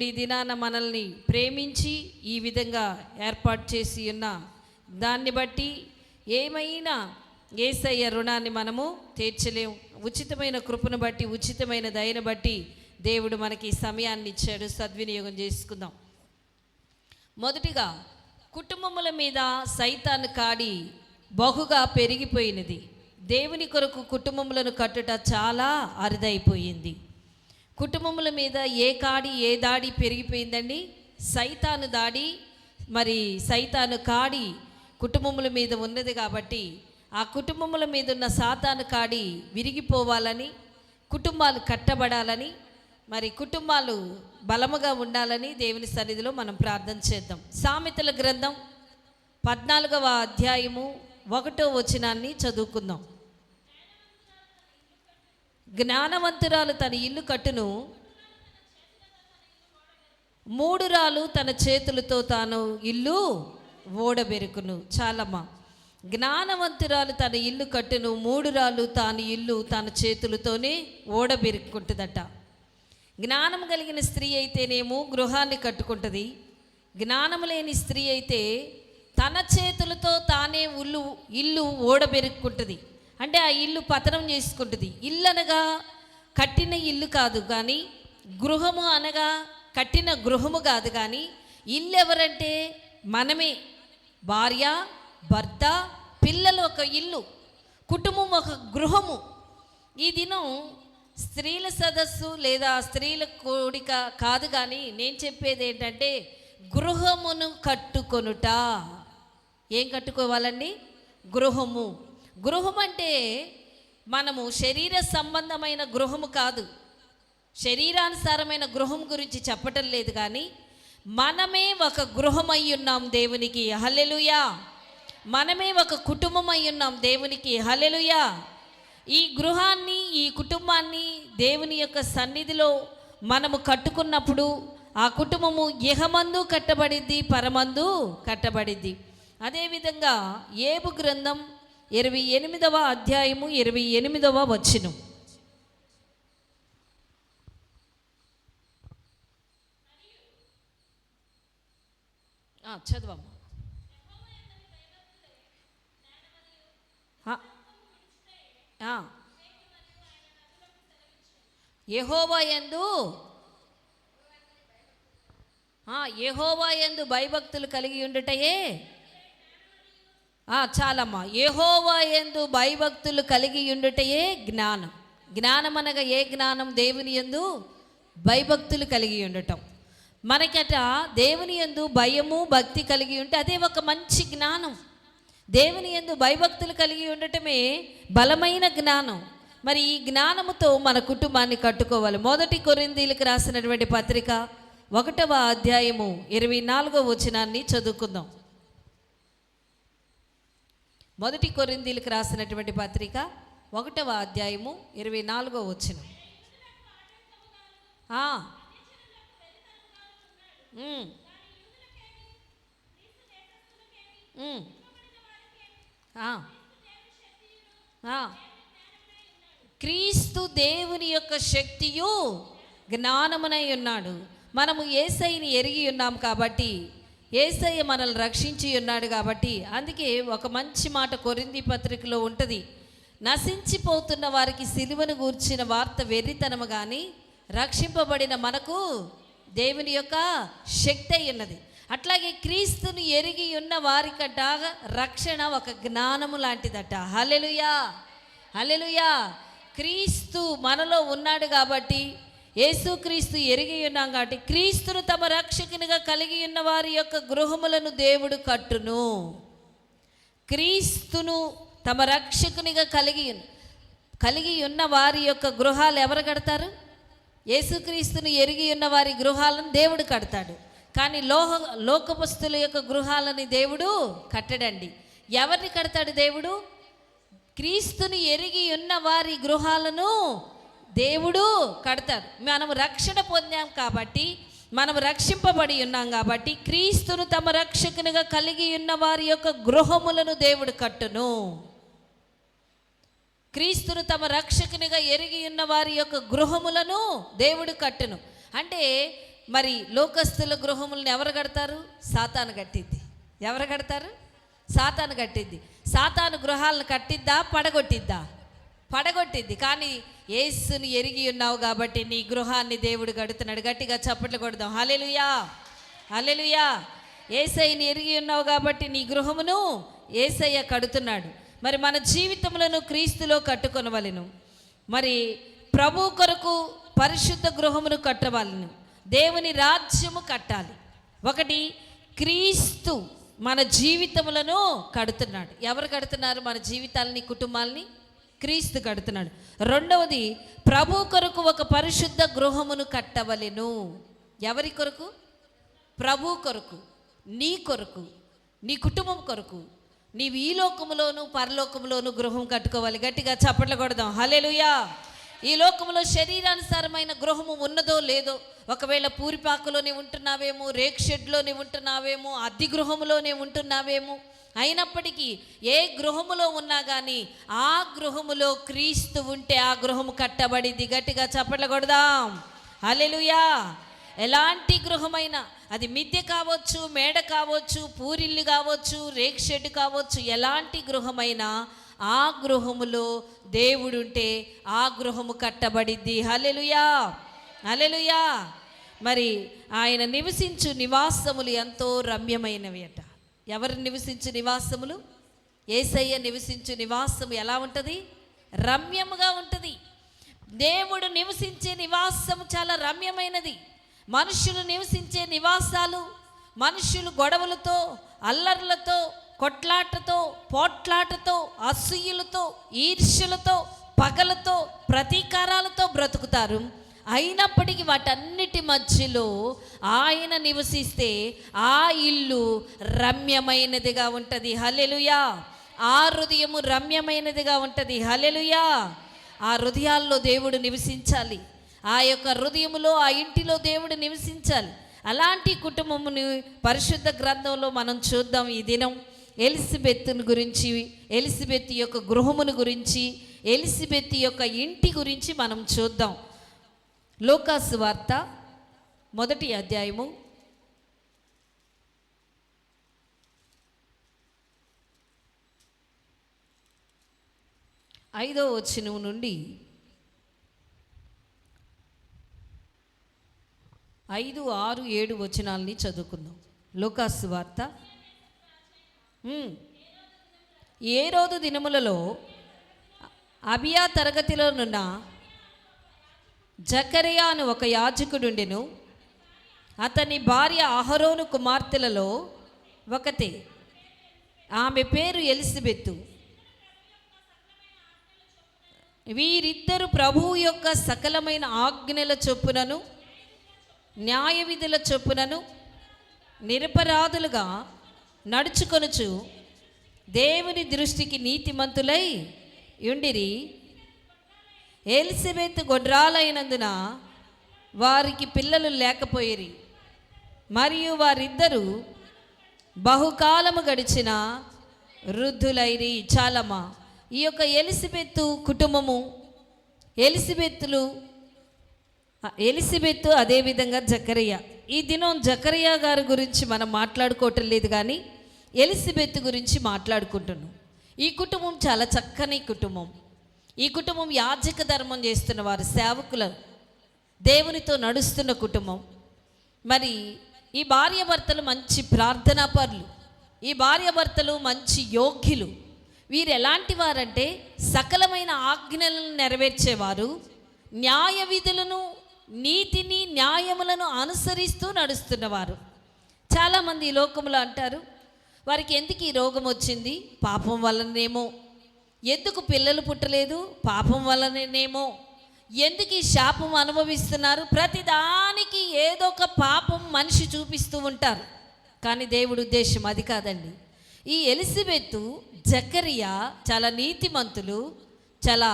ఈ దినాన మనల్ని ప్రేమించి ఈ విధంగా ఏర్పాటు చేసి ఉన్న దాన్ని బట్టి ఏమైనా యేసయ్య రుణాన్ని మనము తీర్చలేము. ఉచితమైన కృపను బట్టి, ఉచితమైన దయను బట్టి దేవుడు మనకి సమయాన్ని ఇచ్చాడు. సద్వినియోగం చేసుకుందాం. మొదటిగా కుటుంబముల మీద సైతాను కాడి బహుగా పెరిగిపోయినది. దేవుని కొరకు కుటుంబములను కట్టుట చాలా అరుదైపోయింది. కుటుంబముల మీద ఏ కాడి ఏ దాడి పెరిగిపోయిందండి? సైతాను దాడి, మరి సైతాను కాడి కుటుంబముల మీద ఉన్నది. కాబట్టి ఆ కుటుంబముల మీద ఉన్న సాతాను కాడి విరిగిపోవాలని, కుటుంబాలు కట్టబడాలని, మరి కుటుంబాలు బలముగా ఉండాలని దేవుని సన్నిధిలో మనం ప్రార్థన చేద్దాం. సామెతల గ్రంథం 14వ అధ్యాయము 1వ వచనాన్ని చదువుకుందాం. జ్ఞానవంతురాలు తన ఇల్లు కట్టును, మూఢురాలు తన చేతులతో తాను ఇల్లు ఓడబెరుకును. చాలమ్మా. జ్ఞానవంతురాలు తన ఇల్లు కట్టును, మూఢురాలు తాను ఇల్లు తన చేతులతోనే ఓడబెరుక్కుంటుందట. జ్ఞానం కలిగిన స్త్రీ అయితేనేమో గృహాన్ని కట్టుకుంటుంది. జ్ఞానం లేని స్త్రీ అయితే తన చేతులతో తానే ఇల్లు ఓడబెరుక్కుంటుంది. అంటే ఆ ఇల్లు పతనం చేసుకుంటుంది. ఇల్లు అనగా కట్టిన ఇల్లు కాదు కానీ, గృహము అనగా కట్టిన గృహము కాదు కానీ, ఇల్లు ఎవరంటే మనమే. భార్య, భర్త, పిల్లలు ఒక ఇల్లు, కుటుంబం ఒక గృహము. ఈ దినం స్త్రీల సదస్సు లేదా స్త్రీల కోడిక కాదు కానీ, నేను చెప్పేది ఏంటంటే గృహమును కట్టుకొనుట. ఏం కట్టుకోవాలండి? గృహము. గృహం అంటే మనము శరీర సంబంధమైన గృహము కాదు, శరీరానుసారమైన గృహం గురించి చెప్పటం లేదు కానీ, మనమే ఒక గృహమై ఉన్నాం దేవునికి. హల్లెలూయా. మనమే ఒక కుటుంబం అయి ఉన్నాం దేవునికి. హల్లెలూయా. ఈ గృహాన్ని, ఈ కుటుంబాన్ని దేవుని యొక్క సన్నిధిలో మనము కట్టుకున్నప్పుడు ఆ కుటుంబము ఇహమందు కట్టబడిద్ది, పరమందు కట్టబడిద్ది. అదేవిధంగా యోబు గ్రంథం 28వ అధ్యాయము 28వ వచనం. చదవమ్మా. యెహోవా యందు భయభక్తులు కలిగి ఉండుటయే. చాలమ్మా. యెహోవా యందు భయభక్తులు కలిగి ఉండుటయే జ్ఞానం. జ్ఞానం అనగా ఏ జ్ఞానం? దేవుని యందు భయభక్తులు కలిగి ఉండటం. మనకట దేవుని యందు భయము, భక్తి కలిగి ఉంటే అదే ఒక మంచి జ్ఞానం. దేవుని యందు భయభక్తులు కలిగి ఉండటమే బలమైన జ్ఞానం. మరి ఈ జ్ఞానముతో మన కుటుంబాన్ని కట్టుకోవాలి. 1 కొరింథీయులకు రాసినటువంటి పత్రిక 1వ అధ్యాయము 24వ వచనాన్ని చదువుకుందాం. 1 కొరింథీయులకు రాసినటువంటి పత్రిక 1వ అధ్యాయము 24వ వచనం. క్రీస్తు దేవుని యొక్క శక్తియు జ్ఞానమునై ఉన్నాడు. మనము యేసయ్యని ఎరిగి ఉన్నాం కాబట్టి, యేసయ్య మనల్ని రక్షించి ఉన్నాడు కాబట్టి, అందుకే ఒక మంచి మాట కొరింథీ పత్రికలో ఉంటుంది. నశించిపోతున్న వారికి సిలువను గూర్చిన వార్త వెర్రితనము కానీ, రక్షింపబడిన మనకు దేవుని యొక్క శక్తి అయి ఉన్నది. అట్లాగే క్రీస్తుని ఎరిగి ఉన్న వారికట రక్షణ ఒక జ్ఞానము లాంటిదట. హల్లెలూయా, హల్లెలూయా. క్రీస్తు మనలో ఉన్నాడు కాబట్టి, యేసుక్రీస్తు ఎరిగి ఉన్నాం కాబట్టి, క్రీస్తును తమ రక్షకునిగా కలిగి ఉన్న వారి యొక్క గృహములను దేవుడు కట్టును. క్రీస్తును తమ రక్షకునిగా కలిగి ఉన్న వారి యొక్క గృహాలు ఎవరు కడతారు? యేసుక్రీస్తును ఎరిగి ఉన్న వారి గృహాలను దేవుడు కడతాడు. కానీ లోకపస్తుల యొక్క గృహాలని దేవుడు కట్టడండి. ఎవరిని కడతాడు దేవుడు? క్రీస్తుని ఎరిగి ఉన్న వారి గృహాలను దేవుడు కడతాడు. మనం రక్షణ పొందాం కాబట్టి, మనం రక్షింపబడి ఉన్నాం కాబట్టి, క్రీస్తును తమ రక్షకునిగా కలిగి ఉన్న వారి యొక్క గృహములను దేవుడు కట్టును. క్రీస్తును తమ రక్షకునిగా ఎరిగి ఉన్న వారి యొక్క గృహములను దేవుడు కట్టును. అంటే మరి లోకస్తుల గృహములను ఎవరు కడతారు? సాతాను కట్టిద్ది. ఎవరు కడతారు? సాతాను కట్టిద్ది. సాతాను గృహాలను కట్టిద్దా, పడగొట్టిద్దా? పడగొట్టిద్ది. కానీ యేసుని ఎరిగి ఉన్నావు కాబట్టి నీ గృహాన్ని దేవుడు కడుతున్నాడు. గట్టిగా చప్పట్లు కొడదాం. హల్లెలూయా, హల్లెలూయా. యేసయ్యని ఎరిగి ఉన్నావు కాబట్టి నీ గృహమును యేసయ్య కడుతున్నాడు. మరి మన జీవితములను క్రీస్తులో కట్టుకొనవలెను. మరి ప్రభు కొరకు పరిశుద్ధ గృహమును కట్టవలెను. దేవుని రాజ్యము కట్టాలి. ఒకటి, క్రీస్తు మన జీవితములను కడుతున్నాడు. ఎవరు కడుతున్నారు మన జీవితాలని, కుటుంబాలని? క్రీస్తు కడుతున్నాడు. రెండవది, ప్రభు కొరకు ఒక పరిశుద్ధ గృహమును కట్టవలెను. ఎవరి కొరకు? ప్రభు కొరకు, నీ కొరకు, నీ కుటుంబం కొరకు. నీవు ఈ లోకములోను పరలోకములోను గృహం కట్టుకోవాలి. గట్టిగా చప్పట్లు కొడదాం. హల్లెలూయా. ఈ లోకంలో శరీరానుసారమైన గృహము ఉన్నదో లేదో, ఒకవేళ పూరిపాకులోనే ఉంటున్నావేమో, రేక్ షెడ్లోనే ఉంటున్నావేమో, అద్దె గృహములోనే ఉంటున్నావేమో, అయినప్పటికీ ఏ గృహములో ఉన్నా కానీ ఆ గృహములో క్రీస్తు ఉంటే ఆ గృహము కట్టబడిద్ది. గట్టిగా చప్పట్లు కొడదాం. హల్లెలూయా. ఎలాంటి గృహమైనా, అది మిద్దె కావచ్చు, మేడ కావచ్చు, పూరిల్లు కావచ్చు, రేక్ షెడ్ కావచ్చు, ఎలాంటి గృహమైనా ఆ గృహములో దేవుడుంటే ఆ గృహము కట్టబడిద్ది. హల్లెలూయా, హల్లెలూయా. మరి ఆయన నివసించు నివాసములు ఎంతో రమ్యమైనవి అట. ఎవరు నివసించు నివాసములు? యేసయ్య నివసించు నివాసము ఎలా ఉంటుంది? రమ్యముగా ఉంటుంది. దేవుడు నివసించే నివాసము చాలా రమ్యమైనది. మనుషులు నివసించే నివాసాలు, మనుషులు గొడవలతో, అల్లర్లతో, కొట్లాటతో, పోట్లాటతో, అసూయలతో, ఈర్ష్యలతో, పగలతో, ప్రతీకారాలతో బ్రతుకుతారు. అయినప్పటికీ వాటన్నిటి మధ్యలో ఆయన నివసిస్తే ఆ ఇల్లు రమ్యమైనదిగా ఉంటుంది. హల్లెలూయా. ఆ హృదయము రమ్యమైనదిగా ఉంటుంది. హల్లెలూయా. ఆ హృదయాల్లో దేవుడు నివసించాలి. ఆ యొక్క హృదయములో, ఆ ఇంటిలో దేవుడు నివసించాలి. అలాంటి కుటుంబముని పరిశుద్ధ గ్రంథంలో మనం చూద్దాం. ఈ దినం ఎలిజబెత్తుని గురించి, ఎలిజబెత్ యొక్క గృహమును గురించి, ఎలిజబెత్ యొక్క ఇంటి గురించి మనం చూద్దాం. లూకాసు వార్త 1వ అధ్యాయము 5వ వచనం నుండి 5, 6, 7 వచనాలని చదువుకుందాం. లూకాసు వార్త. ఏ రోజు దినములలో అబియా తరగతిలోనున్న జకరియా అని ఒక యాజకుడుండెను. అతని భార్య అహరోను కుమార్తెలలో ఒకతే. ఆమె పేరు ఎలిజబెతు. వీరిద్దరు ప్రభువు యొక్క సకలమైన ఆజ్ఞల చొప్పునను న్యాయ విధుల చొప్పునను నిరపరాధులుగా నడుచుకొనుచు దేవుని దృష్టికి నీతిమంతులై ఉండిరి. ఎలిజబెత్ గొడ్రాలైనందున వారికి పిల్లలు లేకపోయిరి. మరియు వారిద్దరూ బహుకాలము గడిచిన వృద్ధులైరి. చాలమ్మా. ఈ యొక్క ఎలిజబెత్ కుటుంబము, ఎలిజబెత్ అదేవిధంగా జకరియా. ఈ దినం జకరియా గారి గురించి మనం మాట్లాడుకోవటం లేదు, కానీ ఎలిజబెత్ గురించి మాట్లాడుకుంటున్నాం. ఈ కుటుంబం చాలా చక్కని కుటుంబం. ఈ కుటుంబం యాజక ధర్మం చేస్తున్న వారు, సేవకులు, దేవునితో నడుస్తున్న కుటుంబం. మరి ఈ భార్యాభర్తలు మంచి ప్రార్థనాపరులు, ఈ భార్యాభర్తలు మంచి యోగ్యులు. వీరు ఎలాంటి వారంటే సకలమైన ఆజ్ఞలను నెరవేర్చేవారు, న్యాయ విధులను, నీతిని, న్యాయములను అనుసరిస్తూ నడుస్తున్నవారు. చాలామంది ఈ లోకంలో అంటారు, వారికి ఎందుకు ఈ రోగం వచ్చింది? పాపం వల్లనేమో. ఎందుకు పిల్లలు పుట్టలేదు? పాపం వల్లనేమో. ఎందుకు ఈ శాపం అనుభవిస్తున్నారు? ప్రతిదానికి ఏదో ఒక పాపం మనిషి చూపిస్తూ ఉంటారు. కానీ దేవుడి ఉద్దేశం అది కాదండి. ఈ ఎలిజబెత్, జకరియా చాలా నీతిమంతులు, చాలా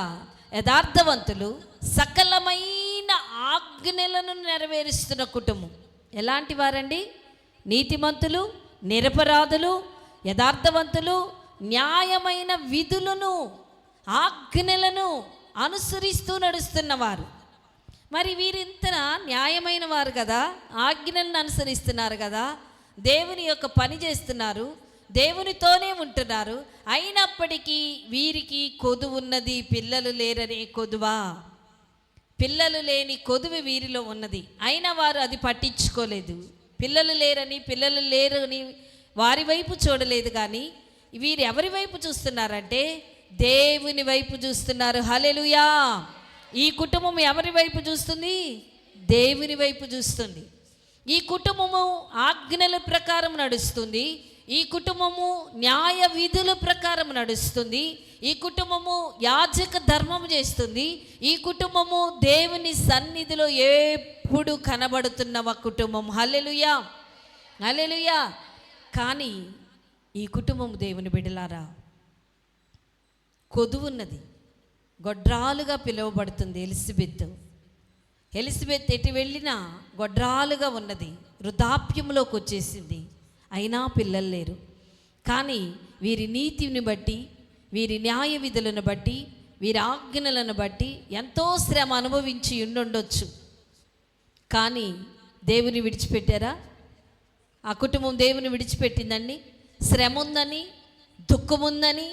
యథార్థవంతులు, సకలమైన ఆజ్ఞలను నెరవేరుస్తున్న కుటుంబం. ఎలాంటి వారండి? నీతిమంతులు, నిరపరాధులు, యథార్థవంతులు, న్యాయమైన విధులను, ఆజ్ఞలను అనుసరిస్తూ నడుస్తున్నవారు. మరి వీరింత న్యాయమైన వారు కదా, ఆజ్ఞలను అనుసరిస్తున్నారు కదా, దేవుని యొక్క పని చేస్తున్నారు, దేవునితోనే ఉంటున్నారు. అయినప్పటికీ వీరికి కొదువు ఉన్నది, పిల్లలు లేరనే కొదువా? పిల్లలు లేని కొదువు వీరిలో ఉన్నది. అయినా వారు అది పట్టించుకోలేదు. పిల్లలు లేరని వారి వైపు చూడలేదు. కానీ వీరు ఎవరి వైపు చూస్తున్నారంటే దేవుని వైపు చూస్తున్నారు. హల్లెలూయా. ఈ కుటుంబం ఎవరి వైపు చూస్తుంది? దేవుని వైపు చూస్తుంది. ఈ కుటుంబము ఆజ్ఞల ప్రకారం నడుస్తుంది. ఈ కుటుంబము న్యాయ విధుల ప్రకారం నడుస్తుంది. ఈ కుటుంబము యాజక ధర్మం చేస్తుంది. ఈ కుటుంబము దేవుని సన్నిధిలో ఎప్పుడు కనబడుతున్న ఒక కుటుంబం. హల్లెలూయా, హల్లెలూయా. కానీ ఈ కుటుంబం దేవుని బిడ్డలారా కొదువున్నది, గొడ్రాలుగా పిలువబడుతుంది. ఎలిజబెత్ ఎటు వెళ్ళినా గొడ్రాలుగా ఉన్నది, వృద్ధాప్యంలోకి వచ్చేసింది. అయినా పిల్లలు లేరు. కానీ వీరి నీతిని బట్టి, వీరి న్యాయ విధులను బట్టి, వీరి ఆజ్ఞలను బట్టి ఎంతో శ్రమ అనుభవించి ఉండొచ్చు. కానీ దేవుని విడిచిపెట్టారా? ఆ కుటుంబం దేవుని విడిచిపెట్టిందండి. శ్రమ ఉందని, దుఃఖం ఉందని,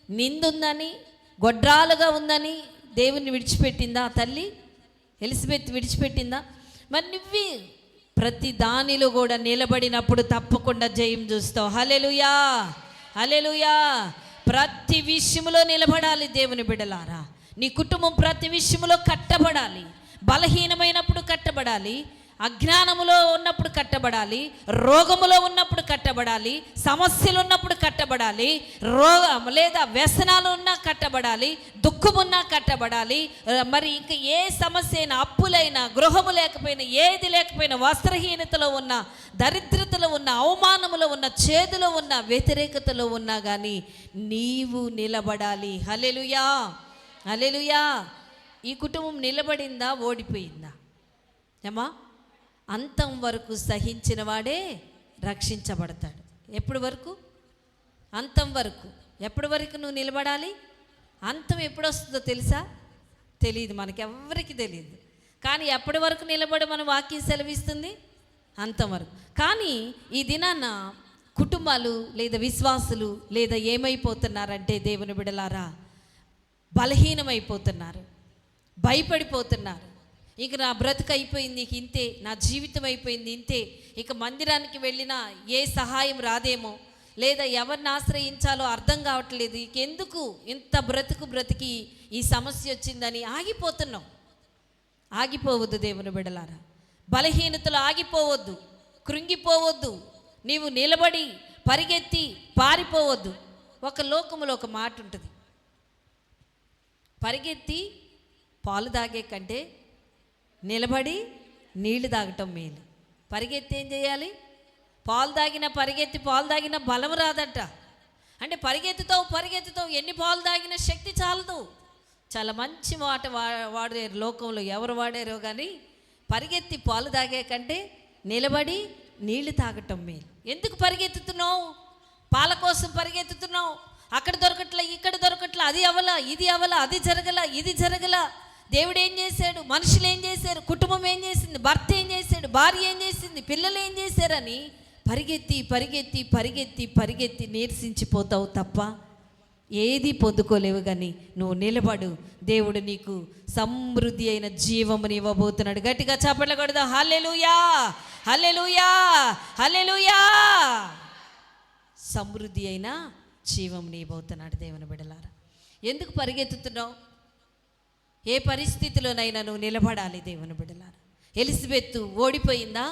నిందుందని, గొడ్రాలుగా ఉందని దేవుని విడిచిపెట్టిందా తల్లి? ఎలిజబెత్ విడిచిపెట్టిందా? మరి నువ్వు ప్రతి దానిలో కూడా నిలబడినప్పుడు తప్పకుండా జయం చూస్తావు. హల్లెలూయా, హల్లెలూయా. ప్రతి విషయంలో నిలబడాలి దేవుని బిడ్డలారా. నీ కుటుంబం ప్రతి విషయంలో కట్టబడాలి. బలహీనమైనప్పుడు కట్టబడాలి, అజ్ఞానములో ఉన్నప్పుడు కట్టబడాలి, రోగములో ఉన్నప్పుడు కట్టబడాలి, సమస్యలు ఉన్నప్పుడు కట్టబడాలి, లేదా వ్యసనాలు ఉన్నా కట్టబడాలి, దుఃఖమున్నా కట్టబడాలి. మరి ఇంకా ఏ సమస్య అయినా, అప్పులైనా, గృహము లేకపోయినా, ఏది లేకపోయినా, వస్త్రహీనతలో ఉన్న, దరిద్రతలో ఉన్న, అవమానములో ఉన్న, చేదులో ఉన్న, వ్యతిరేకతలో ఉన్నా కానీ నీవు నిలబడాలి. హల్లెలూయా, హల్లెలూయా. ఈ కుటుంబం నిలబడిందా, ఓడిపోయిందా? ఏమా? అంతం వరకు సహించిన వాడే రక్షించబడతాడు. ఎప్పటి వరకు? అంతం వరకు. ఎప్పటి వరకు నువ్వు నిలబడాలి? అంతం ఎప్పుడు వస్తుందో తెలుసా? తెలియదు, మనకెవ్వరికి తెలియదు. కానీ ఎప్పటి వరకు నిలబడి మన వాక్యం సెలవిస్తుంది? అంతం వరకు. కానీ ఈ దినాన కుటుంబాలు లేదా విశ్వాసులు లేదా ఏమైపోతున్నారంటే దేవుని బిడ్డలారా బలహీనమైపోతున్నారు, భయపడిపోతున్నారు. ఇక నా బ్రతుకు అయిపోయింది, ఇక ఇంతే, నా జీవితం అయిపోయింది, ఇంతే, ఇక మందిరానికి వెళ్ళినా ఏ సహాయం రాదేమో, లేదా ఎవరిని ఆశ్రయించాలో అర్థం కావట్లేదు, ఇక ఎందుకు ఇంత బ్రతికి ఈ సమస్య వచ్చిందని ఆగిపోతున్నాం. ఆగిపోవద్దు దేవుని బిడ్డలారా. బలహీనతలు ఆగిపోవద్దు, కృంగిపోవద్దు. నీవు నిలబడి పరిగెత్తి పారిపోవద్దు. ఒక లోకములో ఒక మాట ఉంటుంది, పరిగెత్తి పాలు తాగే కంటే నిలబడి నీళ్లు తాగటం మేలు. పరిగెత్తి ఏం చేయాలి? పాలు తాగినా బలం రాదట. అంటే పరిగెత్తుతావు, ఎన్ని పాలు తాగినా శక్తి చాలదు. చాలా మంచి మాట వాడారు లోకంలో, ఎవరు వాడారో కానీ పరిగెత్తి పాలు తాగే కంటే నిలబడి నీళ్లు తాగటం మేలు. ఎందుకు పరిగెత్తుతున్నావు? పాల కోసం పరిగెత్తుతున్నావు. అక్కడ దొరకట్లా, ఇక్కడ దొరకట్లా, అది అవలా, ఇది అవలా, అది జరగల, ఇది జరగల. దేవుడు ఏం చేశాడు? మనుషులు ఏం చేశారు? కుటుంబం ఏం చేసింది? భర్త ఏం చేశాడు? భార్య ఏం చేసింది? పిల్లలు ఏం చేశారని పరిగెత్తి నీరసించిపోతావు తప్ప ఏది పొందుకోలేవు. కానీ నువ్వు నిలబడు, దేవుడు నీకు సమృద్ధి అయిన జీవముని ఇవ్వబోతున్నాడు. గట్టిగా చప్పట్లు కొడదాం. హల్లెలూయా, హల్లెలూయా, హల్లెలూయా. సమృద్ధి అయిన జీవముని ఇవ్వబోతున్నాడు దేవుని బిడ్డలారా. ఎందుకు పరిగెత్తుతున్నావు? ఏ పరిస్థితిలోనైనా నువ్వు నిలబడాలి దేవుని బిడ్డలారా. ఎలిజబెత్ ఓడిపోయిందా?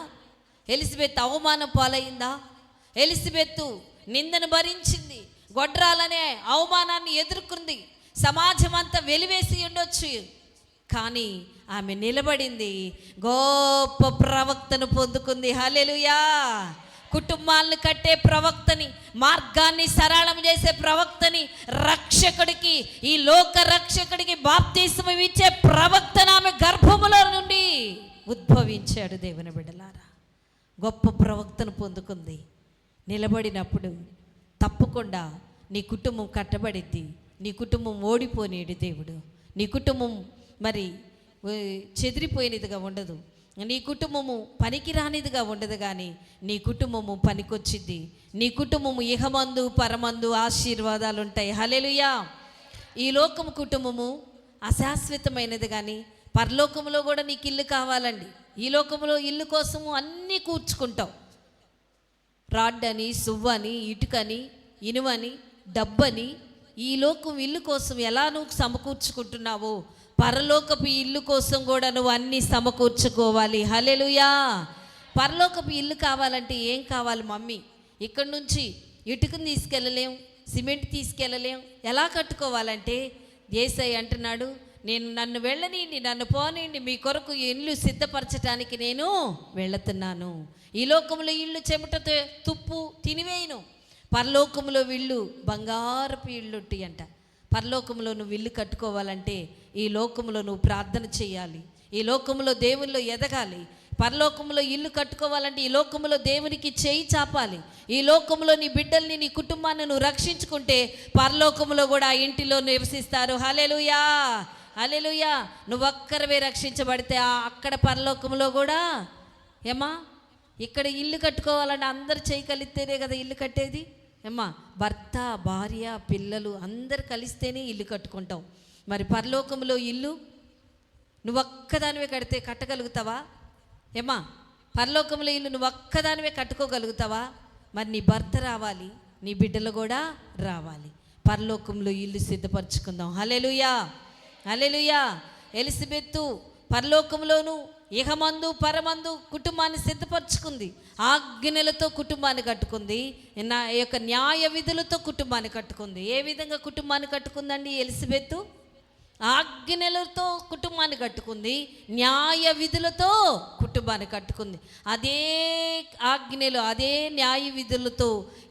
ఎలిజబెత్ అవమానం పాలైందా? ఎలిజబెత్ నిందను భరించింది, గొడ్రాలనే అవమానాన్ని ఎదుర్కొంది, సమాజం అంతా వెలివేసి ఉండొచ్చు. కానీ ఆమె నిలబడింది, గొప్ప ప్రవక్తను పొందుకుంది. హల్లెలూయా. కుటుంబాలను కట్టే ప్రవక్తని, మార్గాన్ని సరళం చేసే ప్రవక్తని, రక్షకుడికి, ఈ లోక రక్షకుడికి బాప్తిస్మం ఇచ్చే ప్రవక్తను ఆమె గర్భములో నుండి ఉద్భవించాడు దేవుని బిడ్డలారా. గొప్ప ప్రవక్తను పొందుకుంది. నిలబడినప్పుడు తప్పకుండా నీ కుటుంబం కట్టబడిద్ది. నీ కుటుంబం ఓడిపోనేడు దేవుడు. నీ కుటుంబం మరి చెదిరిపోయినదిగా ఉండదు. నీ కుటుంబము పనికిరానిదిగా ఉండదు, కానీ నీ కుటుంబము పనికొచ్చిద్ది. నీ కుటుంబము ఇహమందు పరమందు ఆశీర్వాదాలు ఉంటాయి. హల్లెలూయా. ఈ లోకము కుటుంబము అశాశ్వతమైనది, కానీ పరలోకములో కూడా నీకు ఇల్లు కావాలండి. ఈ లోకంలో ఇల్లు కోసము అన్నీ కూర్చుకుంటావు. రాడ్ అని, సువ్వని, ఇటుకని, ఇనువని, డబ్బని, ఈ లోకం ఇల్లు కోసం ఎలా నువ్వు సమకూర్చుకుంటున్నావో పరలోకపు ఇల్లు కోసం కూడా నువ్వు అన్నీ సమకూర్చుకోవాలి. హల్లెలూయా. పరలోకపు ఇల్లు కావాలంటే ఏం కావాలి మమ్మీ? ఇక్కడి నుంచి ఇటుకను తీసుకెళ్ళలేం, సిమెంట్ తీసుకెళ్ళలేం. ఎలా కట్టుకోవాలంటే యేసయ్య అంటున్నాడు, నన్ను వెళ్ళనీయండి, నన్ను పోనీయండి, మీ కొరకు ఇల్లు సిద్ధపరచడానికి నేను వెళుతున్నాను. ఈ లోకంలో ఇల్లు చెమటతో తుప్పు తినివేయను, పరలోకంలో ఇల్లు బంగారపు ఇల్లుంటి అంట. పరలోకంలో నువ్వు ఇల్లు కట్టుకోవాలంటే ఈ లోకంలో నువ్వు ప్రార్థన చేయాలి, ఈ లోకంలో దేవునిలో ఎదగాలి. పరలోకంలో ఇల్లు కట్టుకోవాలంటే ఈ లోకంలో దేవునికి చేయి చాపాలి. ఈ లోకంలో నీ బిడ్డల్ని, నీ కుటుంబాన్ని నువ్వు రక్షించుకుంటే పరలోకంలో కూడా ఆ ఇంటిలో నివసిస్తారు. హల్లెలూయా, హల్లెలూయా. నువ్వు ఒక్కరివే రక్షించబడితే అక్కడ పరలోకంలో కూడా ఏమా, ఇక్కడ ఇల్లు కట్టుకోవాలంటే అందరు చేయి కలిస్తేనే కదా ఇల్లు కట్టేది. ఏమ్మా, భర్త, భార్య, పిల్లలు అందరు కలిస్తేనే ఇల్లు కట్టుకుంటావు. మరి పరలోకంలో ఇల్లు నువ్వు ఒక్కదానివే కట్టగలుగుతావా? ఏమ్మా, పరలోకంలో ఇల్లు నువ్వు ఒక్కదానివే కట్టుకోగలుగుతావా? మరి నీ భర్త రావాలి, నీ బిడ్డలు కూడా రావాలి. పరలోకంలో ఇల్లు సిద్ధపరచుకుందాం. హల్లెలూయా, హల్లెలూయా. ఎలిజబెత్తు పరలోకంలోను ఇహమందు పరమందు కుటుంబాన్ని సిద్ధపరచుకుంది. ఆజ్ఞలతో కుటుంబాన్ని కట్టుకుంది, నా యొక్క న్యాయ విధులతో కుటుంబాన్ని కట్టుకుంది. ఏ విధంగా కుటుంబాన్ని కట్టుకుందండి ఎలిజబెత్తు? ఆజ్ఞలతో కుటుంబాన్ని కట్టుకుంది, న్యాయ విధులతో కుటుంబాన్ని కట్టుకుంది. అదే ఆజ్ఞలు, అదే న్యాయ విధులతో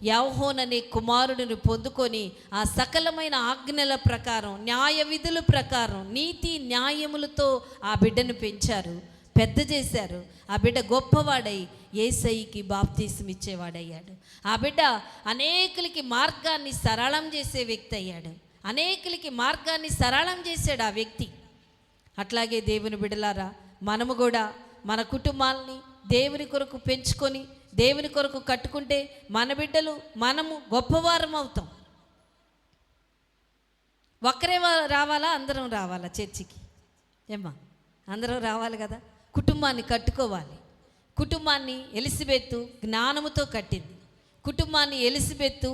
యోహోను అనే కుమారుడిని పొందుకొని ఆ సకలమైన ఆజ్ఞల ప్రకారం, న్యాయ విధుల ప్రకారం, నీతి న్యాయములతో ఆ బిడ్డను పెంచారు, పెద్ద చేశారు. ఆ బిడ్డ గొప్పవాడై యేసయ్యకి బాప్తీసం ఇచ్చేవాడయ్యాడు. ఆ బిడ్డ అనేకులకి మార్గాన్ని సరళం చేసే వ్యక్తి అయ్యాడు. అనేకులకి మార్గాన్ని సరళం చేశాడు ఆ వ్యక్తి. అట్లాగే దేవుని బిడ్డలారా, మనము కూడా మన కుటుంబాలని దేవుని కొరకు పెంచుకొని దేవుని కొరకు కట్టుకుంటే మన బిడ్డలు, మనము గొప్పవారం అవుతాం. ఒక్కరే రావాలా, అందరం రావాలా చర్చికి? ఏమ్మా, అందరం రావాలి కదా. కుటుంబాన్ని కట్టుకోవాలి. కుటుంబాన్ని ఎలిజబెత్తు జ్ఞానముతో కట్టింది. కుటుంబాన్ని ఎలిజబెత్తు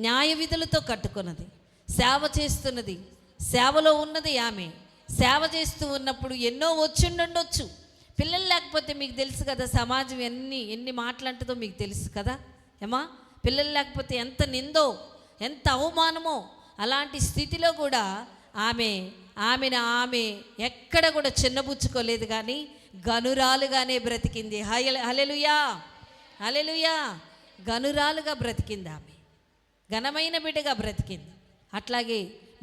న్యాయ విధులతో కట్టుకున్నది. సేవ చేస్తున్నది, సేవలో ఉన్నది ఆమె. సేవ చేస్తూ ఉన్నప్పుడు ఎన్నో వచ్చుండొచ్చు. పిల్లలు లేకపోతే మీకు తెలుసు కదా, సమాజం ఎన్ని మాటలంటుందో మీకు తెలుసు కదా. ఏమా, పిల్లలు లేకపోతే ఎంత నిందో, ఎంత అవమానమో. అలాంటి స్థితిలో కూడా ఆమె ఎక్కడ కూడా చిన్నబుచ్చుకోలేదు, కానీ గనురాలుగానే బ్రతికింది. హల్లెలూయా, హల్లెలూయా. గనురాలుగా బ్రతికింది ఆమె, ఘనమైన బిడ్డగా బ్రతికింది. అట్లాగే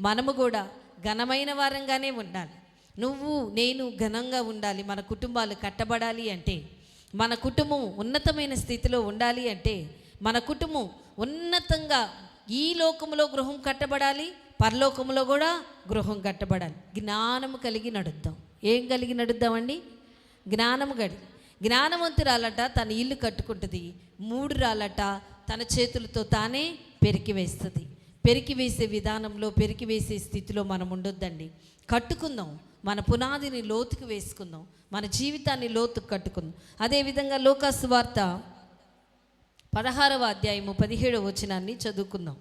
మనము కూడా ఘనమైన వారంగానే ఉండాలి. నువ్వు నేను ఘనంగా ఉండాలి. మన కుటుంబాలు కట్టబడాలి అంటే, మన కుటుంబం ఉన్నతమైన స్థితిలో ఉండాలి అంటే, మన కుటుంబం ఉన్నతంగా ఈ లోకంలో గృహం కట్టబడాలి, పరలోకంలో కూడా గృహం కట్టబడాలి. జ్ఞానము కలిగి నడుద్దాం. ఏం కలిగి నడుద్దామండి? జ్ఞానవంతురాలట తన ఇల్లు కట్టుకుంటుంది, మూఢురాలట తన చేతులతో తానే పెరికివేస్తుంది. పెరికివేసే విధానంలో, పెరికివేసే స్థితిలో మనం ఉండొద్దండి. కట్టుకుందాం, మన పునాదిని లోతుకు వేసుకుందాం, మన జీవితాన్ని లోతుకు కట్టుకుందాం. అదేవిధంగా లూకా సువార్త 16వ అధ్యాయము 17వ వచనాన్ని చదువుకుందాం.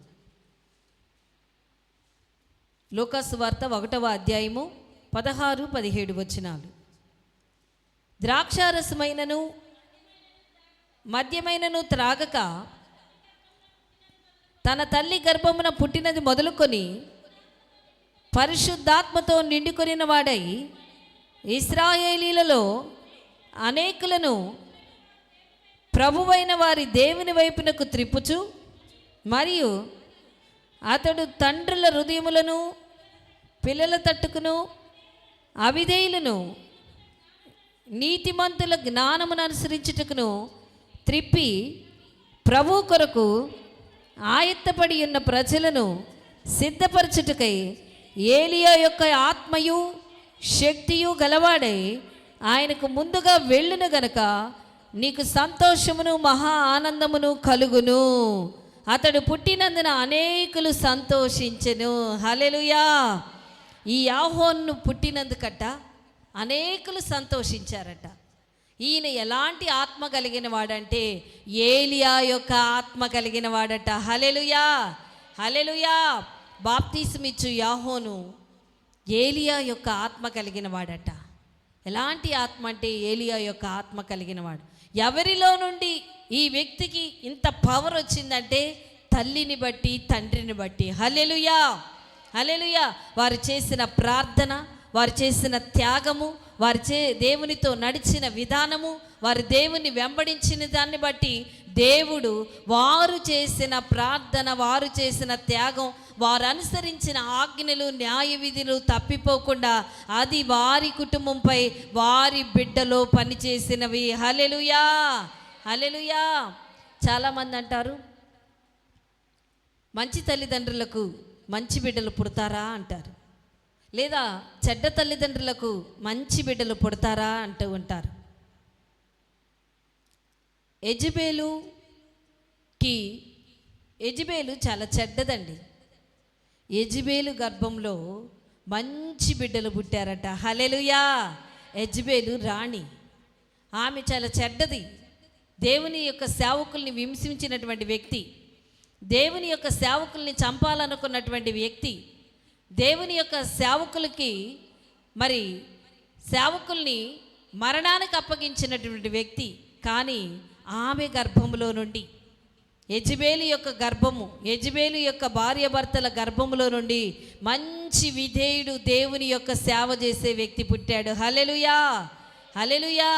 లూకా సువార్త 1వ అధ్యాయము 16, 17 వచనాలు. ద్రాక్షారసమైనను మద్యమైనను త్రాగక తన తల్లి గర్భమున పుట్టినది మొదలుకొని పరిశుద్ధాత్మతో నిండుకొనిన వాడై ఇశ్రాయేలీలలో అనేకులను ప్రభువైన వారి దేవుని వైపునకు త్రిప్పుచు, మరియు అతడు తండ్రుల హృదయములను పిల్లల తట్టుకును అవిధేయులను నీతిమంతుల జ్ఞానమును అనుసరించుటకును త్రిప్పి ప్రభు కొరకు ఆయత్తపడి ఉన్న ప్రజలను సిద్ధపరచుటకై ఏలియా యొక్క ఆత్మయు శక్తియు గలవాడై ఆయనకు ముందుగా వెళ్ళును గనక నీకు సంతోషమును మహా ఆనందమును కలుగును. అతడు పుట్టినందున అనేకులు సంతోషించెను. హల్లెలూయా. ఈ యాహోను పుట్టినందుకట అనేకులు సంతోషించారట. ఈయన ఎలాంటి ఆత్మ కలిగిన వాడంటే ఏలియా యొక్క ఆత్మ కలిగిన వాడట. హల్లెలూయా, హల్లెలూయా. బాప్తిస్మిచ్చు యాహోను ఏలియా యొక్క ఆత్మ కలిగిన వాడట. ఎలాంటి ఆత్మ అంటే ఏలియా యొక్క ఆత్మ కలిగిన వాడు. ఎవరిలో నుండి ఈ వ్యక్తికి ఇంత పవర్ వచ్చిందంటే తల్లిని బట్టి, తండ్రిని బట్టి. హల్లెలూయా, హల్లెలూయా. వారు చేసిన ప్రార్థన, వారు చేసిన త్యాగము, వారు దేవునితో నడిచిన విధానము, వారు దేవుని వెంబడించిన దాన్ని బట్టి దేవుడు వారు చేసిన ప్రార్థన, వారు చేసిన త్యాగం, వారు అనుసరించిన ఆజ్ఞలు, న్యాయ విధులు తప్పిపోకుండా అది వారి కుటుంబంపై, వారి బిడ్డలో పనిచేసినవి. హల్లెలూయా, హల్లెలూయా. చాలామంది అంటారు మంచి తల్లిదండ్రులకు మంచి బిడ్డలు పుడతారా అంటారు, లేదా చెడ్డ తల్లిదండ్రులకు మంచి బిడ్డలు పుడతారా అంటూ ఉంటారు. యెజబేలు చాలా చెడ్డదండి. యెజబేలు గర్భంలో మంచి బిడ్డలు పుట్టారట. హల్లెలూయా. యెజబేలు రాణి, ఆమె చాలా చెడ్డది. దేవుని యొక్క సేవకుల్ని హింసించినటువంటి వ్యక్తి, దేవుని యొక్క సేవకుల్ని చంపాలనుకున్నటువంటి వ్యక్తి, దేవుని యొక్క సేవకుల్ని మరణానికి అప్పగించినటువంటి వ్యక్తి. కానీ ఆమె గర్భములో నుండి యెజబేలు యొక్క భార్యాభర్తల గర్భములో నుండి మంచి విధేయుడు, దేవుని యొక్క సేవ చేసే వ్యక్తి పుట్టాడు. హల్లెలూయా, హల్లెలూయా.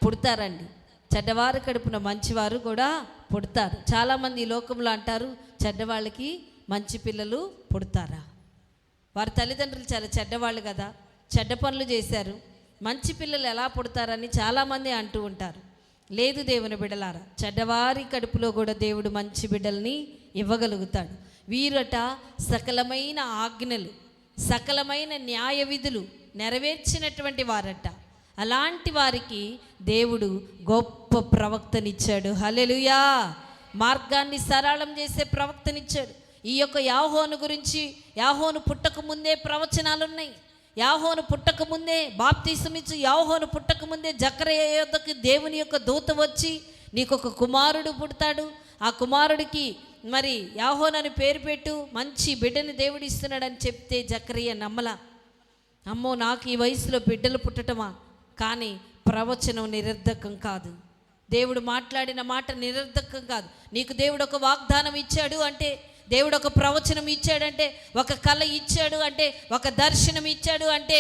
పుడతారండి, చెడ్డవారు కడుపున మంచివారు కూడా పుడతారు. చాలామంది ఈ లోకంలో అంటారు చెడ్డవాళ్ళకి మంచి పిల్లలు పుడతారా? వారి తల్లిదండ్రులు చాలా చెడ్డవాళ్ళు కదా, చెడ్డ పనులు చేశారు, మంచి పిల్లలు ఎలా పుడతారని చాలామంది అంటూ ఉంటారు. లేదు దేవుని బిడ్డలారా, చెడ్డవారి కడుపులో కూడా దేవుడు మంచి బిడ్డల్ని ఇవ్వగలుగుతాడు. వీరట సకలమైన ఆజ్ఞలు, సకలమైన న్యాయ విధులు నెరవేర్చినటువంటి వారట. అలాంటి వారికి దేవుడు గొప్ప ప్రవక్తనిచ్చాడు. హల్లెలూయా. మార్గాన్ని సరళం చేసే ప్రవక్తనిచ్చాడు. ఈ యొక్క యాహోను గురించి, యాహోను పుట్టక ముందే ప్రవచనాలు ఉన్నాయి. యాహోను పుట్టక ముందే, బాప్తిసమిచ్చు యాహోను పుట్టక ముందే జకరియా యొద్దకు దేవుని యొక్క దూత వచ్చి నీకు ఒక కుమారుడు పుడతాడు, ఆ కుమారుడికి యాహోను అని పేరు పెట్టు, మంచి బిడ్డని దేవుడు ఇస్తున్నాడని చెప్తే జకరియా నమ్మలా. అమ్మో, నాకు ఈ వయసులో బిడ్డలు పుట్టటమా? కానీ ప్రవచనం నిరర్ధకం కాదు. దేవుడు మాట్లాడిన మాట నిరర్ధకం కాదు. నీకు దేవుడు ఒక వాగ్దానం ఇచ్చాడు అంటే, దేవుడు ఒక ప్రవచనం ఇచ్చాడంటే, ఒక కళ ఇచ్చాడు అంటే, ఒక దర్శనం ఇచ్చాడు అంటే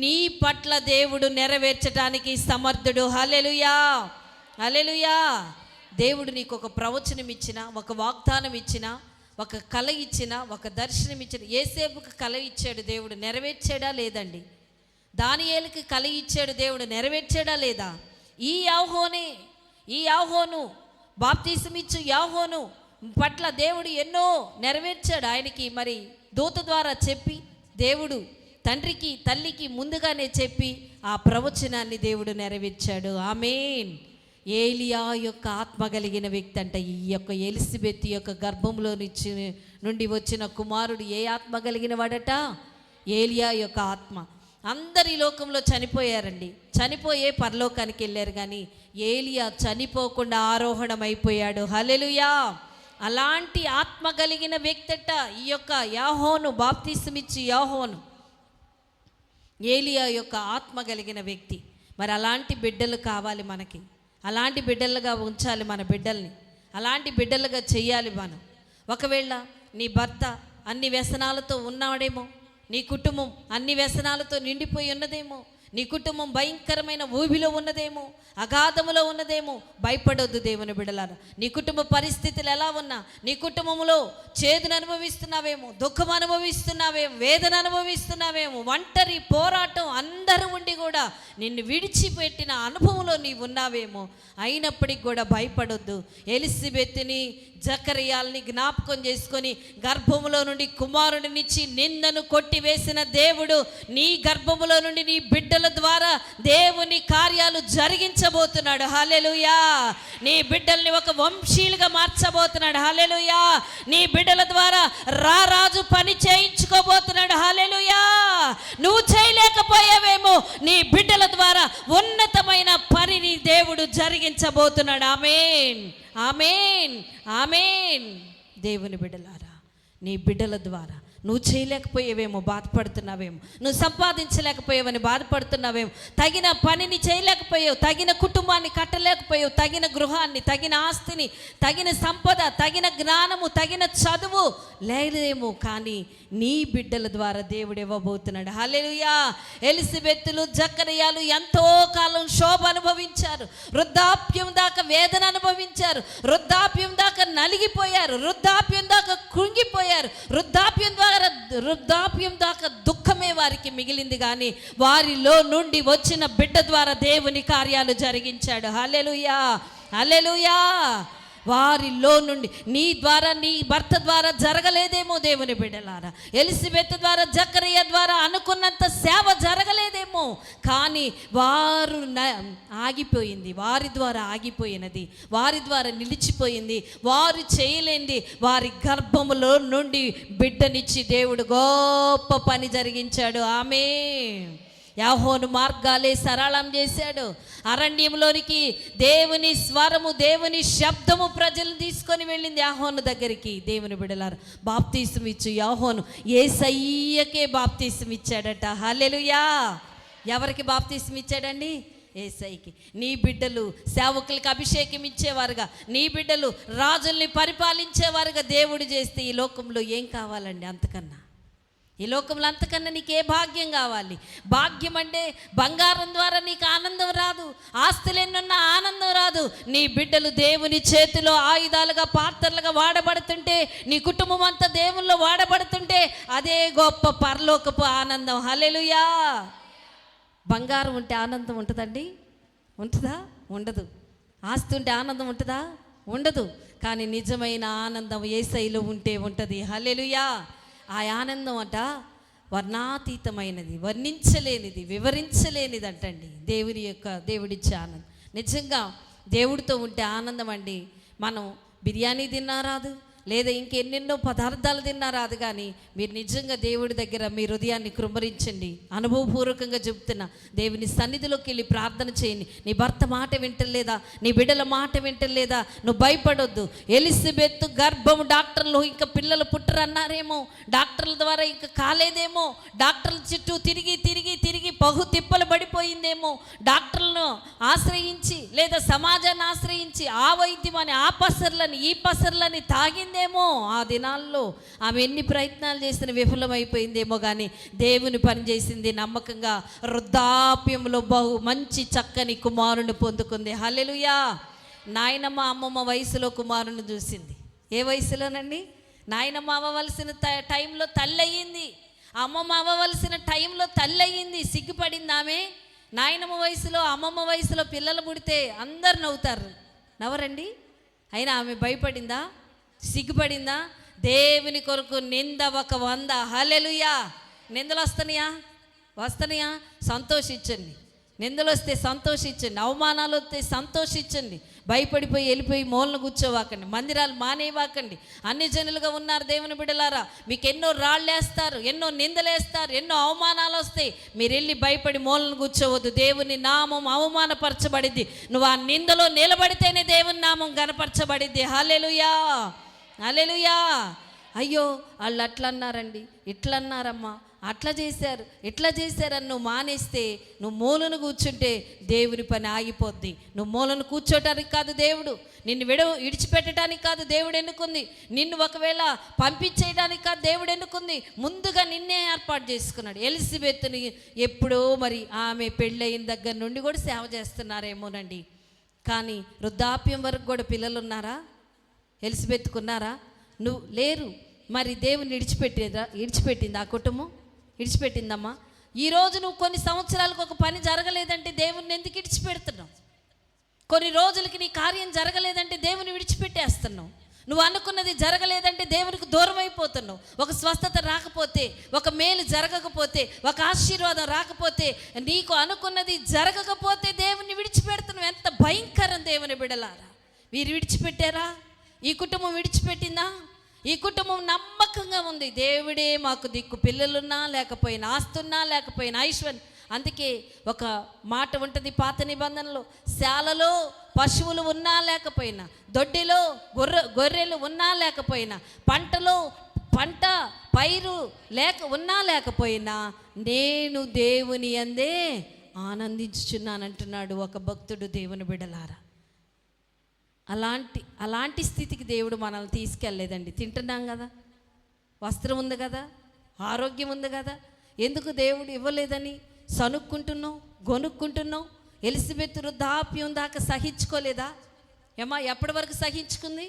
నీ పట్ల దేవుడు నెరవేర్చడానికి సమర్థుడు. హల్లెలూయా, హల్లెలూయా. దేవుడు నీకు ఒక ప్రవచనం ఇచ్చినా, ఒక వాగ్దానం ఇచ్చినా, ఒక కళ ఇచ్చినా, ఒక దర్శనం ఇచ్చిన. యేసేపుకు కళ ఇచ్చాడు దేవుడు, నెరవేర్చాడా లేదండి? దానియేలుకి కళ ఇచ్చాడు దేవుడు, నెరవేర్చాడా లేదా? ఈ యాహోను బాప్తిసమిచ్చు యాహోను పట్ల దేవుడు ఎన్నో నెరవేర్చాడు. ఆయనకి దూత ద్వారా చెప్పి, దేవుడు తండ్రికి తల్లికి ముందుగానే చెప్పి ఆ ప్రవచనాన్ని దేవుడు నెరవేర్చాడు. ఆమేన్. ఏలియా యొక్క ఆత్మ కలిగిన వ్యక్తి అంట. ఈ యొక్క ఎలిజబెత్ యొక్క గర్భంలో నుండి వచ్చిన కుమారుడు ఏ ఆత్మ కలిగిన వాడట? ఏలియా యొక్క ఆత్మ. అందరి లోకంలో చనిపోయారండి, చనిపోయే పరలోకానికి వెళ్ళారు, కానీ ఏలియా చనిపోకుండా ఆరోహణం అయిపోయాడు. హల్లెలూయా. అలాంటి ఆత్మ కలిగిన వ్యక్తట ఈ యొక్క యాహోను, బాప్తిసమిచ్చి యాహోను ఏలియా యొక్క ఆత్మ కలిగిన వ్యక్తి. అలాంటి బిడ్డలు కావాలి మనకి, అలాంటి బిడ్డలుగా ఉంచాలి మన బిడ్డల్ని, అలాంటి బిడ్డలుగా చెయ్యాలి మనం. ఒకవేళ నీ భర్త అన్ని వ్యసనాలతో ఉన్నాడేమో, నీ కుటుంబం అన్ని వ్యసనాలతో నిండిపోయి ఉన్నదేమో, నీ కుటుంబం భయంకరమైన ఊబిలో ఉన్నదేమో, అగాధములో ఉన్నదేమో, భయపడొద్దు దేవుని బిడ్డలారా. నీ కుటుంబ పరిస్థితులు ఎలా ఉన్నా, నీ కుటుంబంలో చేదును అనుభవిస్తున్నావేమో, దుఃఖం అనుభవిస్తున్నావేమో, వేదన అనుభవిస్తున్నావేమో, ఒంటరి పోరాటం అందరూ ఉండి కూడా నిన్ను విడిచిపెట్టిన అనుభవంలో నీవు ఉన్నావేమో, అయినప్పటికి కూడా భయపడొద్దు. ఎలిజబెత్ని జకర్యాల్ని జ్ఞాపకం చేసుకొని గర్భములో నుండి కుమారుడినిచ్చి నిందను కొట్టివేసిన దేవుడు నీ గర్భములో నుండి నీ బిడ్డల ద్వారా దేవుని కార్యాలు జరిగించబోతున్నాడు. హల్లెలూయా. నీ బిడ్డల్ని ఒక వంశీయులుగా మార్చబోతున్నాడు. హల్లెలూయా. నీ బిడ్డల ద్వారా రారాజు పని చేయించుకోబోతున్నాడు. హల్లెలూయా. నువ్వు చేయలేకపోయావేమో, నీ బిడ్డల ద్వారా ఉన్నతమైన పనిని దేవుడు జరిగించబోతున్నాడు. ఆమేన్, ఆమేన్, ఆమేన్. దేవుని బిడ్డలారా, నీ బిడ్డల ద్వారా నువ్వు చేయలేకపోయేవేమో, బాధపడుతున్నావేమో, నువ్వు సంపాదించలేకపోయావని బాధపడుతున్నావేమో, తగిన పనిని చేయలేకపోయావు, తగిన కుటుంబాన్ని కట్టలేకపోయావు, తగిన గృహాన్ని, తగిన ఆస్తిని, తగిన సంపద, తగిన జ్ఞానము, తగిన చదువు లేదేమో, కానీ నీ బిడ్డల ద్వారా దేవుడు ఇవ్వబోతున్నాడు. హల్లెలూయా. ఎలిజబెత్తులు జకర్యాలు ఎంతో కాలం శోభ అనుభవించారు, వృద్ధాప్యం దాకా వేదన అనుభవించారు, వృద్ధాప్యం దాకా నలిగిపోయారు, వృద్ధాప్యం దాకా కృంగిపోయారు, వృద్ధాప్యం దాకా దుఃఖమే వారికి మిగిలింది, కానీ వారిలో నుండి వచ్చిన బిడ్డ ద్వారా దేవుని కార్యాలు జరిగించాడు. హల్లెలూయా, హల్లెలూయా. వారిలో నుండి నీ ద్వారా, నీ భర్త ద్వారా జరగలేదేమో దేవుని బిడ్డలారా, ఎలిజబెత్ ద్వారా, జకర్యా ద్వారా అనుకున్నంత సేవ జరగలేదేమో, కానీ వారు ఆగిపోయింది, వారి ద్వారా ఆగిపోయినది, వారి ద్వారా నిలిచిపోయింది, వారు చేయలేంది వారి గర్భములో నుండి బిడ్డనిచ్చి దేవుడు గొప్ప పని జరిగించాడు. ఆమేన్. యాహోను మార్గాలే సరళం చేశాడు. అరణ్యంలోనికి దేవుని స్వరము, దేవుని శబ్దము ప్రజలను తీసుకొని వెళ్ళింది యాహోను దగ్గరికి. దేవుని బిడ్డలారా, బాప్తీసం ఇచ్చు యాహోను యేసయ్యకే బాప్తీసం ఇచ్చాడట. హల్లెలూయా. ఎవరికి బాప్తీసం ఇచ్చాడండి? యేసయ్యకి. నీ బిడ్డలు సేవకులకి అభిషేకం ఇచ్చేవారుగా, నీ బిడ్డలు రాజుల్ని పరిపాలించేవారుగా దేవుడు చేస్తే ఈ లోకంలో ఏం కావాలండి అంతకన్నా? ఈ లోకంలో అంతకన్నా నీకే భాగ్యం కావాలి? భాగ్యం అంటే బంగారం ద్వారా నీకు ఆనందం రాదు, ఆస్తులు ఎన్నున్నా ఆనందం రాదు. నీ బిడ్డలు దేవుని చేతిలో ఆయుధాలుగా, పాత్రలుగా వాడబడుతుంటే, నీ కుటుంబం అంతా దేవుల్లో వాడబడుతుంటే అదే గొప్ప పరలోకపు ఆనందం. హల్లెలూయా. బంగారం ఉంటే ఆనందం ఉంటుందండి? ఉంటుందా? ఉండదు. ఆస్తి ఉంటే ఆనందం ఉంటుందా? ఉండదు. కానీ నిజమైన ఆనందం యేసయ్యలో ఉంటే ఉంటుంది. హల్లెలూయా. ఆ ఆనందం అట వర్ణాతీతమైనది, వర్ణించలేనిది, వివరించలేనిది అంటండి. దేవుడిచ్చే ఆనందం. నిజంగా దేవుడితో ఉంటే ఆనందం అండి. మనం బిర్యానీ తిన్నా రాదు, లేదా ఇంకెన్నెన్నో పదార్థాలు తిన్నా రాదు, కానీ మీరు నిజంగా దేవుడి దగ్గర మీ హృదయాన్ని కృమ్మరించండి. అనుభవపూర్వకంగా చెప్తున్నా, దేవుని సన్నిధిలోకి వెళ్ళి ప్రార్థన చేయండి. నీ భర్త మాట వింటలేదా, నీ బిడ్డల మాట వింటలేదా, నువ్వు భయపడొద్దు. ఎలిజబెత్ గర్భము డాక్టర్లు ఇంకా పిల్లలు పుట్టరన్నారేమో, డాక్టర్ల ద్వారా ఇంకా కాలేదేమో, డాక్టర్ల చుట్టూ తిరిగి తిరిగి తిరిగి బహు తిప్పలు పడిపోయిందేమో, డాక్టర్లను ఆశ్రయించి లేదా సమాజాన్ని ఆశ్రయించి ఆ వైద్యమని, ఆ పసర్లని, ఈ పసర్లని తాగింది ఏమో. ఆ దినాల్లో ఆమె ఎన్ని ప్రయత్నాలు చేసిన విఫలమైపోయిందేమో, కానీ దేవుని పని చేసింది నమ్మకంగా. వృద్ధాప్యంలో బహు మంచి చక్కని కుమారుని పొందుకుంది. హల్లెలూయా. నాయనమ్మ అమ్మమ్మ వయసులో కుమారుని చూసింది. ఏ వయసులోనండి? నాయనమ్మ అవ్వవలసిన టైంలో తల్లి అయ్యింది, అమ్మమ్మ అవ్వవలసిన టైంలో తల్లి అయ్యింది. సిగ్గుపడింది ఆమె. నాయనమ్మ వయసులో, అమ్మమ్మ వయసులో పిల్లలు పుడితే అందరు నవ్వుతారు, నవ్వరండి? అయినా ఆమె భయపడిందా? సిగ్గుపడిందా? దేవుని కొరకు నింద 100. హల్లెలూయా. నిందలు వస్తున్నాయా? సంతోషించండి. నిందలు వస్తే సంతోషించండి, అవమానాలు వస్తే సంతోషించండి. భయపడిపోయి వెళ్ళిపోయి మూలను కూర్చోవాకండి, మందిరాలు మానేవాకండి. అన్ని జనులుగా ఉన్నారు దేవుని బిడ్డలారా, మీకు ఎన్నో రాళ్ళేస్తారు, ఎన్నో నిందలేస్తారు, ఎన్నో అవమానాలు వస్తాయి. మీరు వెళ్ళి భయపడి మూలను కూర్చోవద్దు. దేవుని నామం అవమానపరచబడిద్ది. నువ్వు ఆ నిందలో నిలబడితేనే దేవుని నామం గనపరచబడిద్ది. హల్లెలూయా, హల్లెలూయా. అయ్యో వాళ్ళు అట్లా అన్నారండి, ఇట్లా అన్నారమ్మా, అట్లా చేశారు, ఇట్లా చేశారని నువ్వు మానేస్తే, నువ్వు మూలను కూర్చుంటే దేవుని పని ఆగిపోద్ది. నువ్వు మూలను కూర్చోటానికి కాదు దేవుడు నిన్ను విడిచిపెట్టడానికి కాదు దేవుడు ఎన్నుకుంది. నిన్ను ఒకవేళ పంపించేయడానికి కాదు దేవుడు ఎన్నుకుంది. ముందుగా నిన్నే ఏర్పాటు చేసుకున్నాడు. ఎలిజబెత్ని ఎప్పుడో మరి ఆమె పెళ్ళయిన దగ్గర నుండి కూడా సేవ చేస్తున్నారేమోనండి, కానీ వృద్ధాప్యం వరకు కూడా పిల్లలు ఉన్నారా? ఎలిజబెత్కున్నారా? నువ్వు లేరు. మరి దేవుని విడిచిపెట్టింది ఆ కుటుంబం? విడిచిపెట్టిందమ్మా. ఈరోజు నువ్వు కొన్ని సంవత్సరాలకు ఒక పని జరగలేదంటే దేవుని ఎందుకు విడిచిపెడుతున్నావు? కొన్ని రోజులకి నీ కార్యం జరగలేదంటే దేవుని విడిచిపెట్టేస్తున్నావు. నువ్వు అనుకున్నది జరగలేదంటే దేవునికి దూరం అయిపోతున్నావు. ఒక స్వస్థత రాకపోతే, ఒక మేలు జరగకపోతే, ఒక ఆశీర్వాదం రాకపోతే, నీకు అనుకున్నది జరగకపోతే దేవుని విడిచిపెడుతున్నావు. ఎంత భయంకరం దేవుని బిడలారా. వీరు విడిచిపెట్టారా? ఈ కుటుంబం విడిచిపెట్టిందా? ఈ కుటుంబం నమ్మకంగా ఉంది. దేవుడే మాకు దిక్కు. పిల్లలున్నా లేకపోయినా, ఆస్తున్నా లేకపోయినా, ఐశ్వర్యం. అందుకే ఒక మాట ఉంటుంది పాత నిబంధనలో, శాలలో పశువులు ఉన్నా లేకపోయినా, దొడ్డిలో గొర్రెలు ఉన్నా లేకపోయినా, పంట పైరు ఉన్నా లేకపోయినా, నేను దేవుని యందే ఆనందించుచున్నానంటున్నాడు ఒక భక్తుడు. దేవుని బిడలారా, అలాంటి స్థితికి దేవుడు మనల్ని తీసుకెళ్ళలేదండి. తింటున్నాం కదా, వస్త్రం ఉంది కదా, ఆరోగ్యం ఉంది కదా, ఎందుకు దేవుడు ఇవ్వలేదని సనుక్కుంటున్నావు, గొనుక్కుంటున్నావు? ఎలిజబెత్ వృద్ధాప్యం దాకా సహించుకోలేదా? ఏమా ఎప్పటి వరకు సహించుకుంది?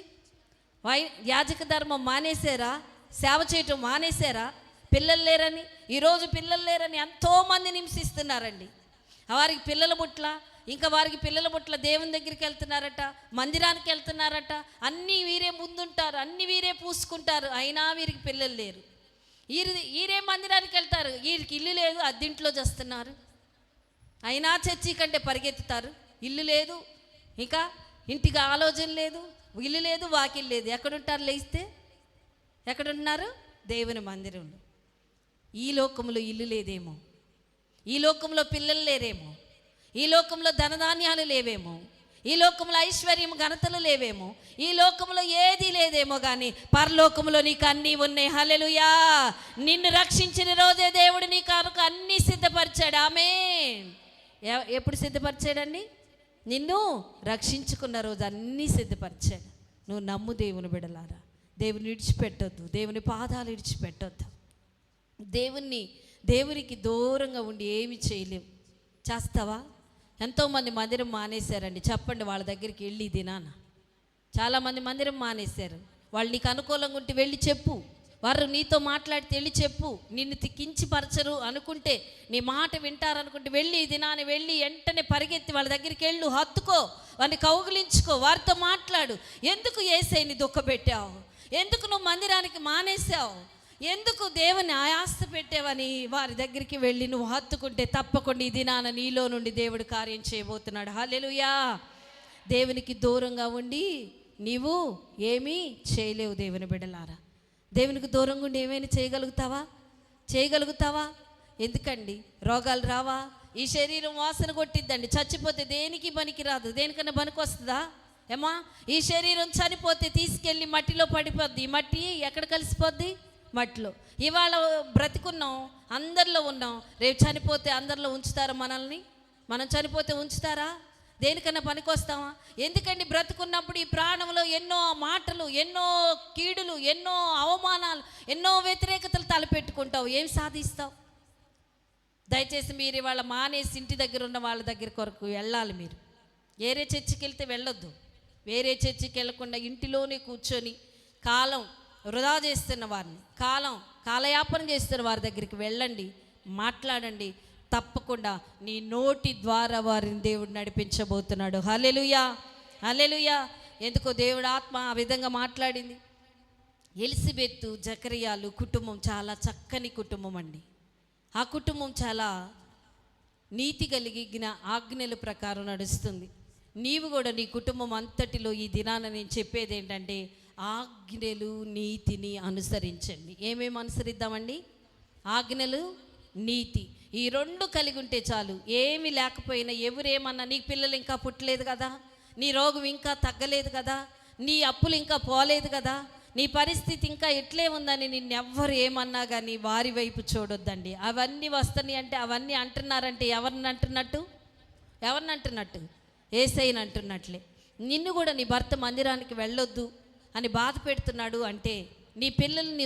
యాజక ధర్మం మానేశారా? సేవ చేయటం మానేశారా? పిల్లలు లేరని, ఈరోజు పిల్లలు లేరని ఎంతోమంది హింసిస్తున్నారండి. వారికి పిల్లల బుట్ల, ఇంకా వారికి పిల్లల బుట్ల దేవుని దగ్గరికి వెళ్తున్నారట, మందిరానికి వెళ్తున్నారట, అన్నీ వీరే ముందుంటారు, అన్నీ వీరే పూసుకుంటారు, అయినా వీరికి పిల్లలు లేరు. వీరే మందిరానికి వెళ్తారు, వీరికి ఇల్లు లేదు, అద్దెంట్లో చేస్తున్నారు, అయినా చర్చి కంటే పరిగెత్తుతారు. ఇల్లు లేదు, ఇంకా ఇంటికి ఆలోచన లేదు, ఇల్లు లేదు, వాకిల్ లేదు. ఎక్కడుంటారు? లేస్తే ఎక్కడున్నారు? దేవుని మందిరంలో. ఈ లోకంలో ఇల్లు లేదేమో, ఈ లోకంలో పిల్లలు లేరేమో, ఈ లోకంలో ధనధాన్యాలు లేవేమో, ఈ లోకంలో ఐశ్వర్యం ఘనతలు లేవేమో, ఈ లోకంలో ఏది లేదేమో, కానీ పరలోకంలో నీకు అన్నీ ఉన్నాయి. హల్లెలూయా. నిన్ను రక్షించిన రోజే దేవుడు నీ కొరకు అన్నీ సిద్ధపరిచాడు. ఆమేన్. ఎప్పుడు సిద్ధపరిచాడండి? నిన్ను రక్షించుకున్న రోజు అన్నీ సిద్ధపరిచాడు. నువ్వు నమ్ము దేవుని బిడలారా. దేవుని విడిచిపెట్టొద్దు, దేవుని పాదాలు విడిచిపెట్టొద్దు. దేవునికి దూరంగా ఉండి ఏమి చేయలేవు. చేస్తావా? ఎంతోమంది మందిరం మానేశారండి. చెప్పండి, వాళ్ళ దగ్గరికి వెళ్ళి దినాన చాలామంది మందిరం మానేశారు. వాళ్ళు నీకు అనుకూలంగా ఉంటే వెళ్ళి చెప్పు. వారు నీతో మాట్లాడితే వెళ్ళి చెప్పు. నిన్ను కించపరచరు అనుకుంటే, నీ మాట వింటారనుకుంటే వెళ్ళి దినాన్ని వెళ్ళి వెంటనే పరిగెత్తి వాళ్ళ దగ్గరికి వెళ్ళు, హత్తుకో, వారిని కౌగిలించుకో, వారితో మాట్లాడు. ఎందుకు యేసయ్యని దుఃఖపెట్టావు? ఎందుకు నువ్వు మందిరానికి మానేశావు? ఎందుకు దేవుని ఆయాస్త పెట్టావని వారి దగ్గరికి వెళ్ళి నువ్వు హత్తుకుంటే తప్పకుండా ఈ దినాన నీలో నుండి దేవుడు కార్యం చేయబోతున్నాడు. హల్లెలూయా. దేవునికి దూరంగా ఉండి నీవు ఏమీ చేయలేవు. దేవుని బిడ్డలారా, దేవునికి దూరంగా ఉండి ఏమైనా చేయగలుగుతావా? ఎందుకండి? రోగాలు రావా? ఈ శరీరం వాసన కొట్టిద్దండి. చచ్చిపోతే దేనికి పనికి రాదు. దేనికన్నా పనికి వస్తుందా? ఏమా, ఈ శరీరం చనిపోతే తీసుకెళ్ళి మట్టిలో పడిపోద్ది. ఈ మట్టి ఎక్కడ కలిసిపోద్ది? మట్టిలో. ఇవాళ బ్రతికున్నాం, అందరిలో ఉన్నాం, రేపు చనిపోతే అందరిలో ఉంచుతారా మనల్ని? మనం చనిపోతే ఉంచుతారా? దేనికన్నా పనికొస్తామా? ఎందుకండి బ్రతుకున్నప్పుడు ఈ ప్రాణంలో ఎన్నో మాటలు, ఎన్నో కీడులు, ఎన్నో అవమానాలు, ఎన్నో వ్యతిరేకతలు తలపెట్టుకుంటావు. ఏం సాధిస్తావు? దయచేసి మీరు ఇవాళ మానేసి ఇంటి దగ్గర ఉన్న వాళ్ళ దగ్గర కొరకు వెళ్ళాలి. మీరు వేరే చర్చికి వెళ్తే వెళ్ళొద్దు. వేరే చర్చికి వెళ్ళకుండా ఇంటిలోనే కూర్చొని కాలం వృధా చేస్తున్న వారిని, కాలయాపన చేస్తున్న వారి దగ్గరికి వెళ్ళండి, మాట్లాడండి. తప్పకుండా నీ నోటి ద్వారా వారిని దేవుడు నడిపించబోతున్నాడు. హల్లెలూయా, హల్లెలూయా. ఎందుకో దేవుడు ఆత్మ ఆ విధంగా మాట్లాడింది. ఎలిజబెత్ జకరియాలు కుటుంబం చాలా చక్కని కుటుంబం అండి. ఆ కుటుంబం చాలా నీతి కలిగిన ఆజ్ఞల ప్రకారం నడుస్తుంది. నీవు కూడా నీ కుటుంబం అంతటిలో ఈ దినాన నేను చెప్పేది ఏంటంటే, ఆజ్ఞలు నీతిని అనుసరించండి. ఏమేమి అనుసరిద్దామండి? ఆజ్ఞలు, నీతి, ఈ రెండు కలిగి ఉంటే చాలు. ఏమి లేకపోయినా, ఎవరేమన్నా, నీ పిల్లలు ఇంకా పుట్టలేదు కదా, నీ రోగం ఇంకా తగ్గలేదు కదా, నీ అప్పులు ఇంకా పోలేదు కదా, నీ పరిస్థితి ఇంకా ఎట్లే ఉందని నిన్నెవ్వరు ఏమన్నా కానీ వారి వైపు చూడొద్దండి. అవన్నీ వస్తున్నాయి అంటే, అవన్నీ అంటున్నారంటే ఎవరిని అంటున్నట్టు? యేసయ్యని అంటున్నట్లే. నిన్ను కూడా నీ భర్త మందిరానికి వెళ్ళొద్దు అని బాధ పెడుతున్నాడు అంటే, నీ పిల్లల్ని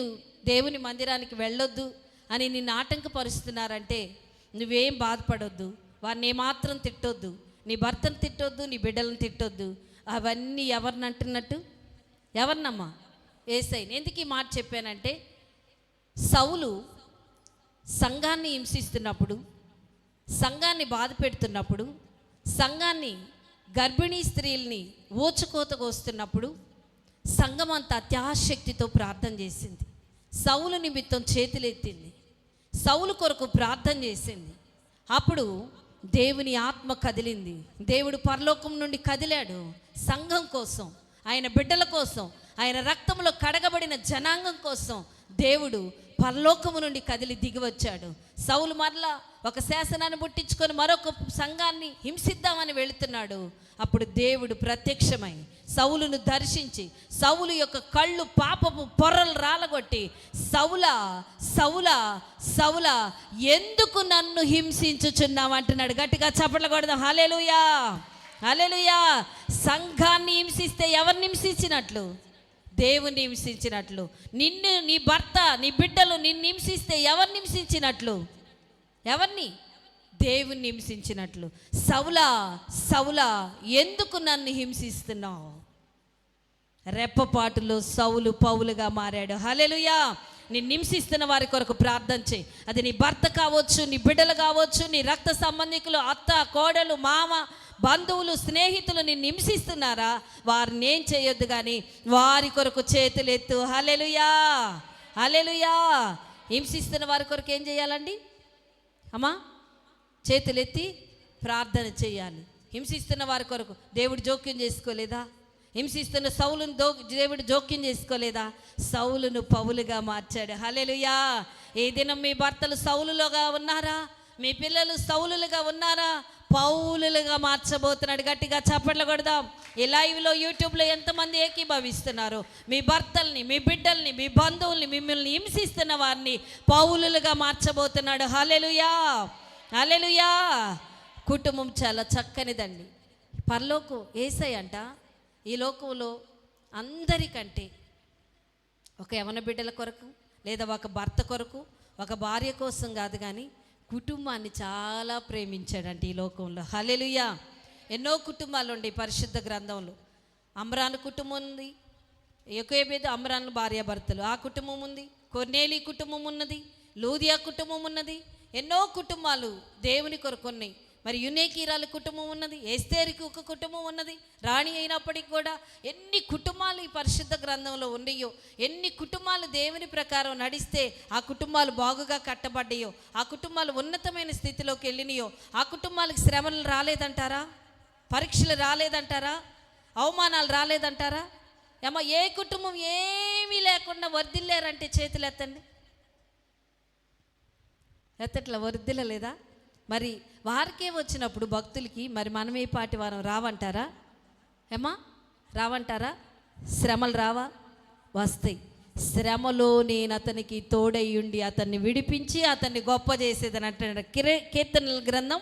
దేవుని మందిరానికి వెళ్ళొద్దు అని నిన్ను ఆటంకపరుస్తున్నారంటే, నువ్వేం బాధపడొద్దు. వారిని ఏమాత్రం తిట్టొద్దు. నీ భర్తను తిట్టొద్దు, నీ బిడ్డలను తిట్టొద్దు. అవన్నీ ఎవరిని అంటున్నట్టు? ఎవరినమ్మా? యేసయ్యని. ఎందుకు ఈ మాట చెప్పానంటే, సౌలు సంఘాన్ని హింసిస్తున్నప్పుడు, సంఘాన్ని బాధ సంఘం అంతా అత్యాశక్తితో ప్రార్థన చేసింది. సౌలు నిమిత్తం చేతులెత్తింది. సౌలు కొరకు ప్రార్థన చేసింది. అప్పుడు దేవుని ఆత్మ కదిలింది. దేవుడు పరలోకం నుండి కదిలాడు. సంఘం కోసం, ఆయన బిడ్డల కోసం, ఆయన రక్తంలో కడగబడిన జనాంగం కోసం దేవుడు పరలోకము నుండి కదిలి దిగి వచ్చాడు. సౌలు మరలా ఒక శాసనాన్ని పుట్టించుకొని మరొక సంఘాన్ని హింసిద్దామని వెళుతున్నాడు. అప్పుడు దేవుడు ప్రత్యక్షమై సౌలును దర్శించి సౌలు యొక్క కళ్ళు పాపపు పొర్రలు రాలగొట్టి, సౌలా సౌలా సౌలా ఎందుకు నన్ను హింసించుచున్నావు అంటున్నాడు. గట్టిగా చప్పట్లు కొడదాం. హల్లెలూయా, హల్లెలూయా. సంఘాన్ని హింసిస్తే ఎవరిని హింసించినట్లు? దేవుని హింసించినట్లు. నిన్ను, నీ భర్త, నీ బిడ్డలు నిన్ను హింసిస్తే ఎవరిని హింసించినట్లు? ఎవరిని? దేవుణ్ణి హింసించినట్లు. సౌలా సౌలా ఎందుకు నన్ను హింసిస్తున్నావు? రెప్పపాటులో సౌలు పౌలుగా మారాడు. హల్లెలూయా. నిన్ను హింసిస్తున్న వారి కొరకు ప్రార్థన చేయి. అది నీ భర్త కావచ్చు, నీ బిడ్డలు కావచ్చు, నీ రక్త సంబంధికులు, అత్త, కోడలు, మామ, బంధువులు, స్నేహితులు నిన్ను హింసిస్తున్నారా? వారిని ఏం చేయొద్దు, కానీ వారి కొరకు చేతులెత్తు. హల్లెలూయా, హల్లెలూయా. హింసిస్తున్న వారి కొరకు ఏం చేయాలండి అమ్మా? చేతులెత్తి ప్రార్థన చేయాలి. హింసిస్తున్న వారి కొరకు దేవుడు జోక్యం చేసుకోలేదా? హింసిస్తున్న సౌలును దేవుడు జోక్యం చేసుకోలేదా? సౌలును పౌలుగా మార్చాడు. హల్లెలూయా. ఈ దినం మీ భర్తలు సౌలులుగా ఉన్నారా? మీ పిల్లలు సౌలులుగా ఉన్నారా? పౌలులుగా మార్చబోతున్నాడు. గట్టిగా చప్పట్లు కొడదాం. ఈ లైవ్లో, యూట్యూబ్లో ఎంతమంది ఏకీభవిస్తున్నారు? మీ భర్తల్ని, మీ బిడ్డల్ని, మీ బంధువుల్ని, మిమ్మల్ని హింసిస్తున్న వారిని పౌలులుగా మార్చబోతున్నాడు. హల్లెలూయా, హల్లెలూయా. కుటుంబం చాలా చక్కనిదండి. పరలోకం యేసయ్య అంట ఈ లోకంలో అందరికంటే ఒక యవన బిడ్డల కొరకు, లేదా ఒక భర్త కొరకు, ఒక భార్య కోసం కాదు, కానీ కుటుంబాన్ని చాలా ప్రేమించాడంటే ఈ లోకంలో. హల్లెలూయా. ఎన్నో కుటుంబాలు ఉండే పరిశుద్ధ గ్రంథంలో. అమ్రాను కుటుంబం ఉంది, యోకేబేదు అమ్రాను భార్యాభర్తలు, ఆ కుటుంబం ఉంది. కొర్నేలి కుటుంబం ఉన్నది, లూదియా కుటుంబం ఉన్నది. ఎన్నో కుటుంబాలు దేవుని కొరకు ఉన్నాయి. మరి యునేకీరాల కుటుంబం ఉన్నది, ఎస్తేరికి ఒక కుటుంబం ఉన్నది, రాణి అయినప్పటికీ కూడా ఎన్ని కుటుంబాలు ఈ పరిశుద్ధ గ్రంథంలో ఉన్నాయో, ఎన్ని కుటుంబాలు దేవుని ప్రకారం నడిస్తే ఆ కుటుంబాలు బాగుగా కట్టబడ్డాయో, ఆ కుటుంబాలు ఉన్నతమైన స్థితిలోకి వెళ్ళినాయో, ఆ కుటుంబాలకు శ్రమలు రాలేదంటారా? పరీక్షలు రాలేదంటారా? అవమానాలు రాలేదంటారా? ఏమో ఏ కుటుంబం ఏమీ లేకుండా వర్ధిల్లారంటే చేతులు ఎత్తండి. ఎత్తట్లా, వర్ధిల్లలేదా? మరి వారికే వచ్చినప్పుడు భక్తులకి మరి మనమే పాటి వారం రావంటారా? ఏమా రావంటారా? శ్రమలు రావా? వస్తాయి. శ్రమలో నేను అతనికి తోడయ్యుండి అతన్ని విడిపించి అతన్ని గొప్ప చేసేదని అంటున్నాడు. కీర్తనల గ్రంథం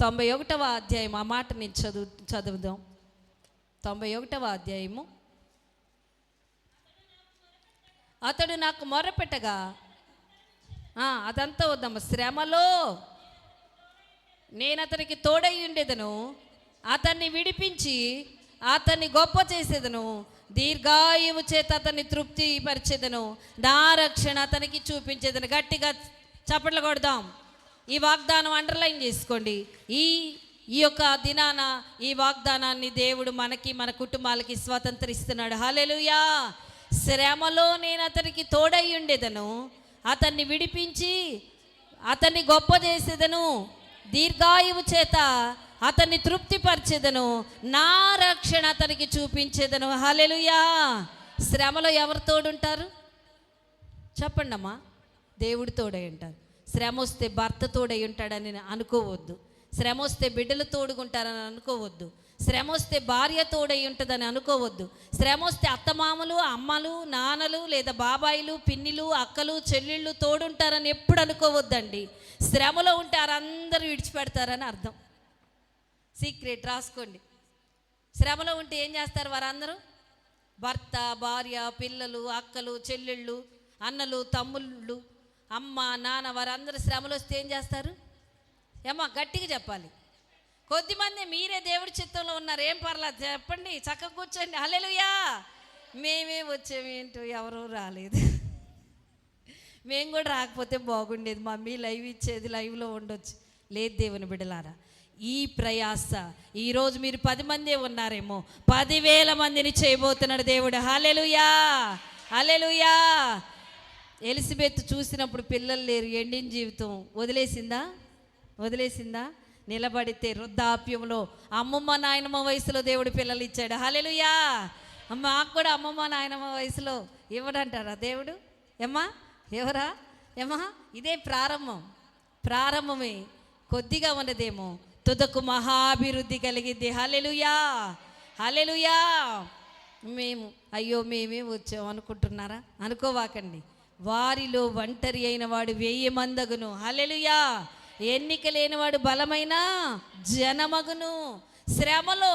91వ అధ్యాయం. ఆ మాట నేను చదువుదాం. 91వ అధ్యాయము. అతడు నాకు మొర్రపెట్టగా, అదంతా వద్దాము. శ్రమలో నేను అతనికి తోడై ఉండేదను, అతన్ని విడిపించి అతన్ని గొప్ప చేసేదను, దీర్ఘాయువు చేత అతన్ని తృప్తి పరిచేదను, నా రక్షణ అతనికి చూపించేదను. గట్టిగా చప్పట్లు కొడదాం. ఈ వాగ్దానం అండర్లైన్ చేసుకోండి. ఈ యొక్క దినాన ఈ వాగ్దానాన్ని దేవుడు మనకి, మన కుటుంబాలకి స్వతంత్రిస్తున్నాడు. హల్లెలూయా. శ్రమలో నేను అతనికి తోడై ఉండేదను, అతన్ని విడిపించి అతన్ని గొప్ప చేసేదను, దీర్ఘాయువు చేత అతన్ని తృప్తిపరిచేదను, నా రక్షణ అతనికి చూపించేదను. హల్లెలూయా. శ్రమలో ఎవరు తోడుంటారు చెప్పండి అమ్మా? దేవుడు తోడై ఉంటారు. శ్రమ వస్తే భర్త తోడై ఉంటాడని అనుకోవద్దు. శ్రమ వస్తే బిడ్డలు తోడుకుంటారని అనుకోవద్దు. శ్రమ వస్తే భార్య తోడై ఉంటుందని అనుకోవద్దు. శ్రమ వస్తే అత్తమామలు, అమ్మలు, నాన్నలు, లేదా బాబాయిలు, పిన్నిలు, అక్కలు, చెల్లెళ్ళు తోడుంటారని ఎప్పుడు అనుకోవద్దండి. శ్రమలో ఉంటే వారందరూ విడిచిపెడతారని అర్థం. సీక్రెట్ రాసుకోండి. శ్రమలో ఉంటే ఏం చేస్తారు వారందరూ? భర్త, భార్య, పిల్లలు, అక్కలు, చెల్లెళ్ళు, అన్నలు, తమ్ముళ్ళు, అమ్మ, నాన్న, వారందరూ శ్రమలు వస్తే ఏం చేస్తారు? ఏమో గట్టిగా చెప్పాలి. కొద్దిమంది మీరే దేవుడి చిత్తంలో ఉన్నారు, ఏం పర్లేదు చెప్పండి, చక్కగా కూర్చోండి. హల్లెలూయా. మేమే వచ్చామేంటో ఎవరూ రాలేదు. మేము కూడా రాకపోతే బాగుండేది, మమ్మీ లైవ్ ఇచ్చేది, లైవ్లో ఉండొచ్చు. లేదు దేవుని బిడ్డలారా, ఈ ప్రయాస ఈరోజు మీరు 10 మందే ఉన్నారేమో, 10,000 మందిని చేయబోతున్నాడు దేవుడు. హల్లెలూయా, హల్లెలూయా. ఎలిజబెత్ చూసినప్పుడు పిల్లలు లేరు, ఎండిన జీవితం వదిలేసిందా? నిలబడితే వృద్ధాప్యంలో అమ్మమ్మ నాయనమ్మ వయసులో దేవుడు పిల్లలు ఇచ్చాడు. హల్లెలూయా. మాకు కూడా అమ్మమ్మ నాయనమ్మ వయసులో ఇవ్వడంటారా దేవుడు? ఎవరా? ఇదే ప్రారంభమే. కొద్దిగా ఉన్నదేమో, తుదకు మహాభివృద్ధి కలిగిద్ది. హల్లెలూయా, హల్లెలూయా. మేమే వచ్చాం అనుకుంటున్నారా? అనుకోవాకండి. వారిలో ఒంటరి అయిన వాడు 1000 మందగును. హల్లెలూయా. ఎన్నిక లేనివాడు బలమైన జనమగును. శ్రమలో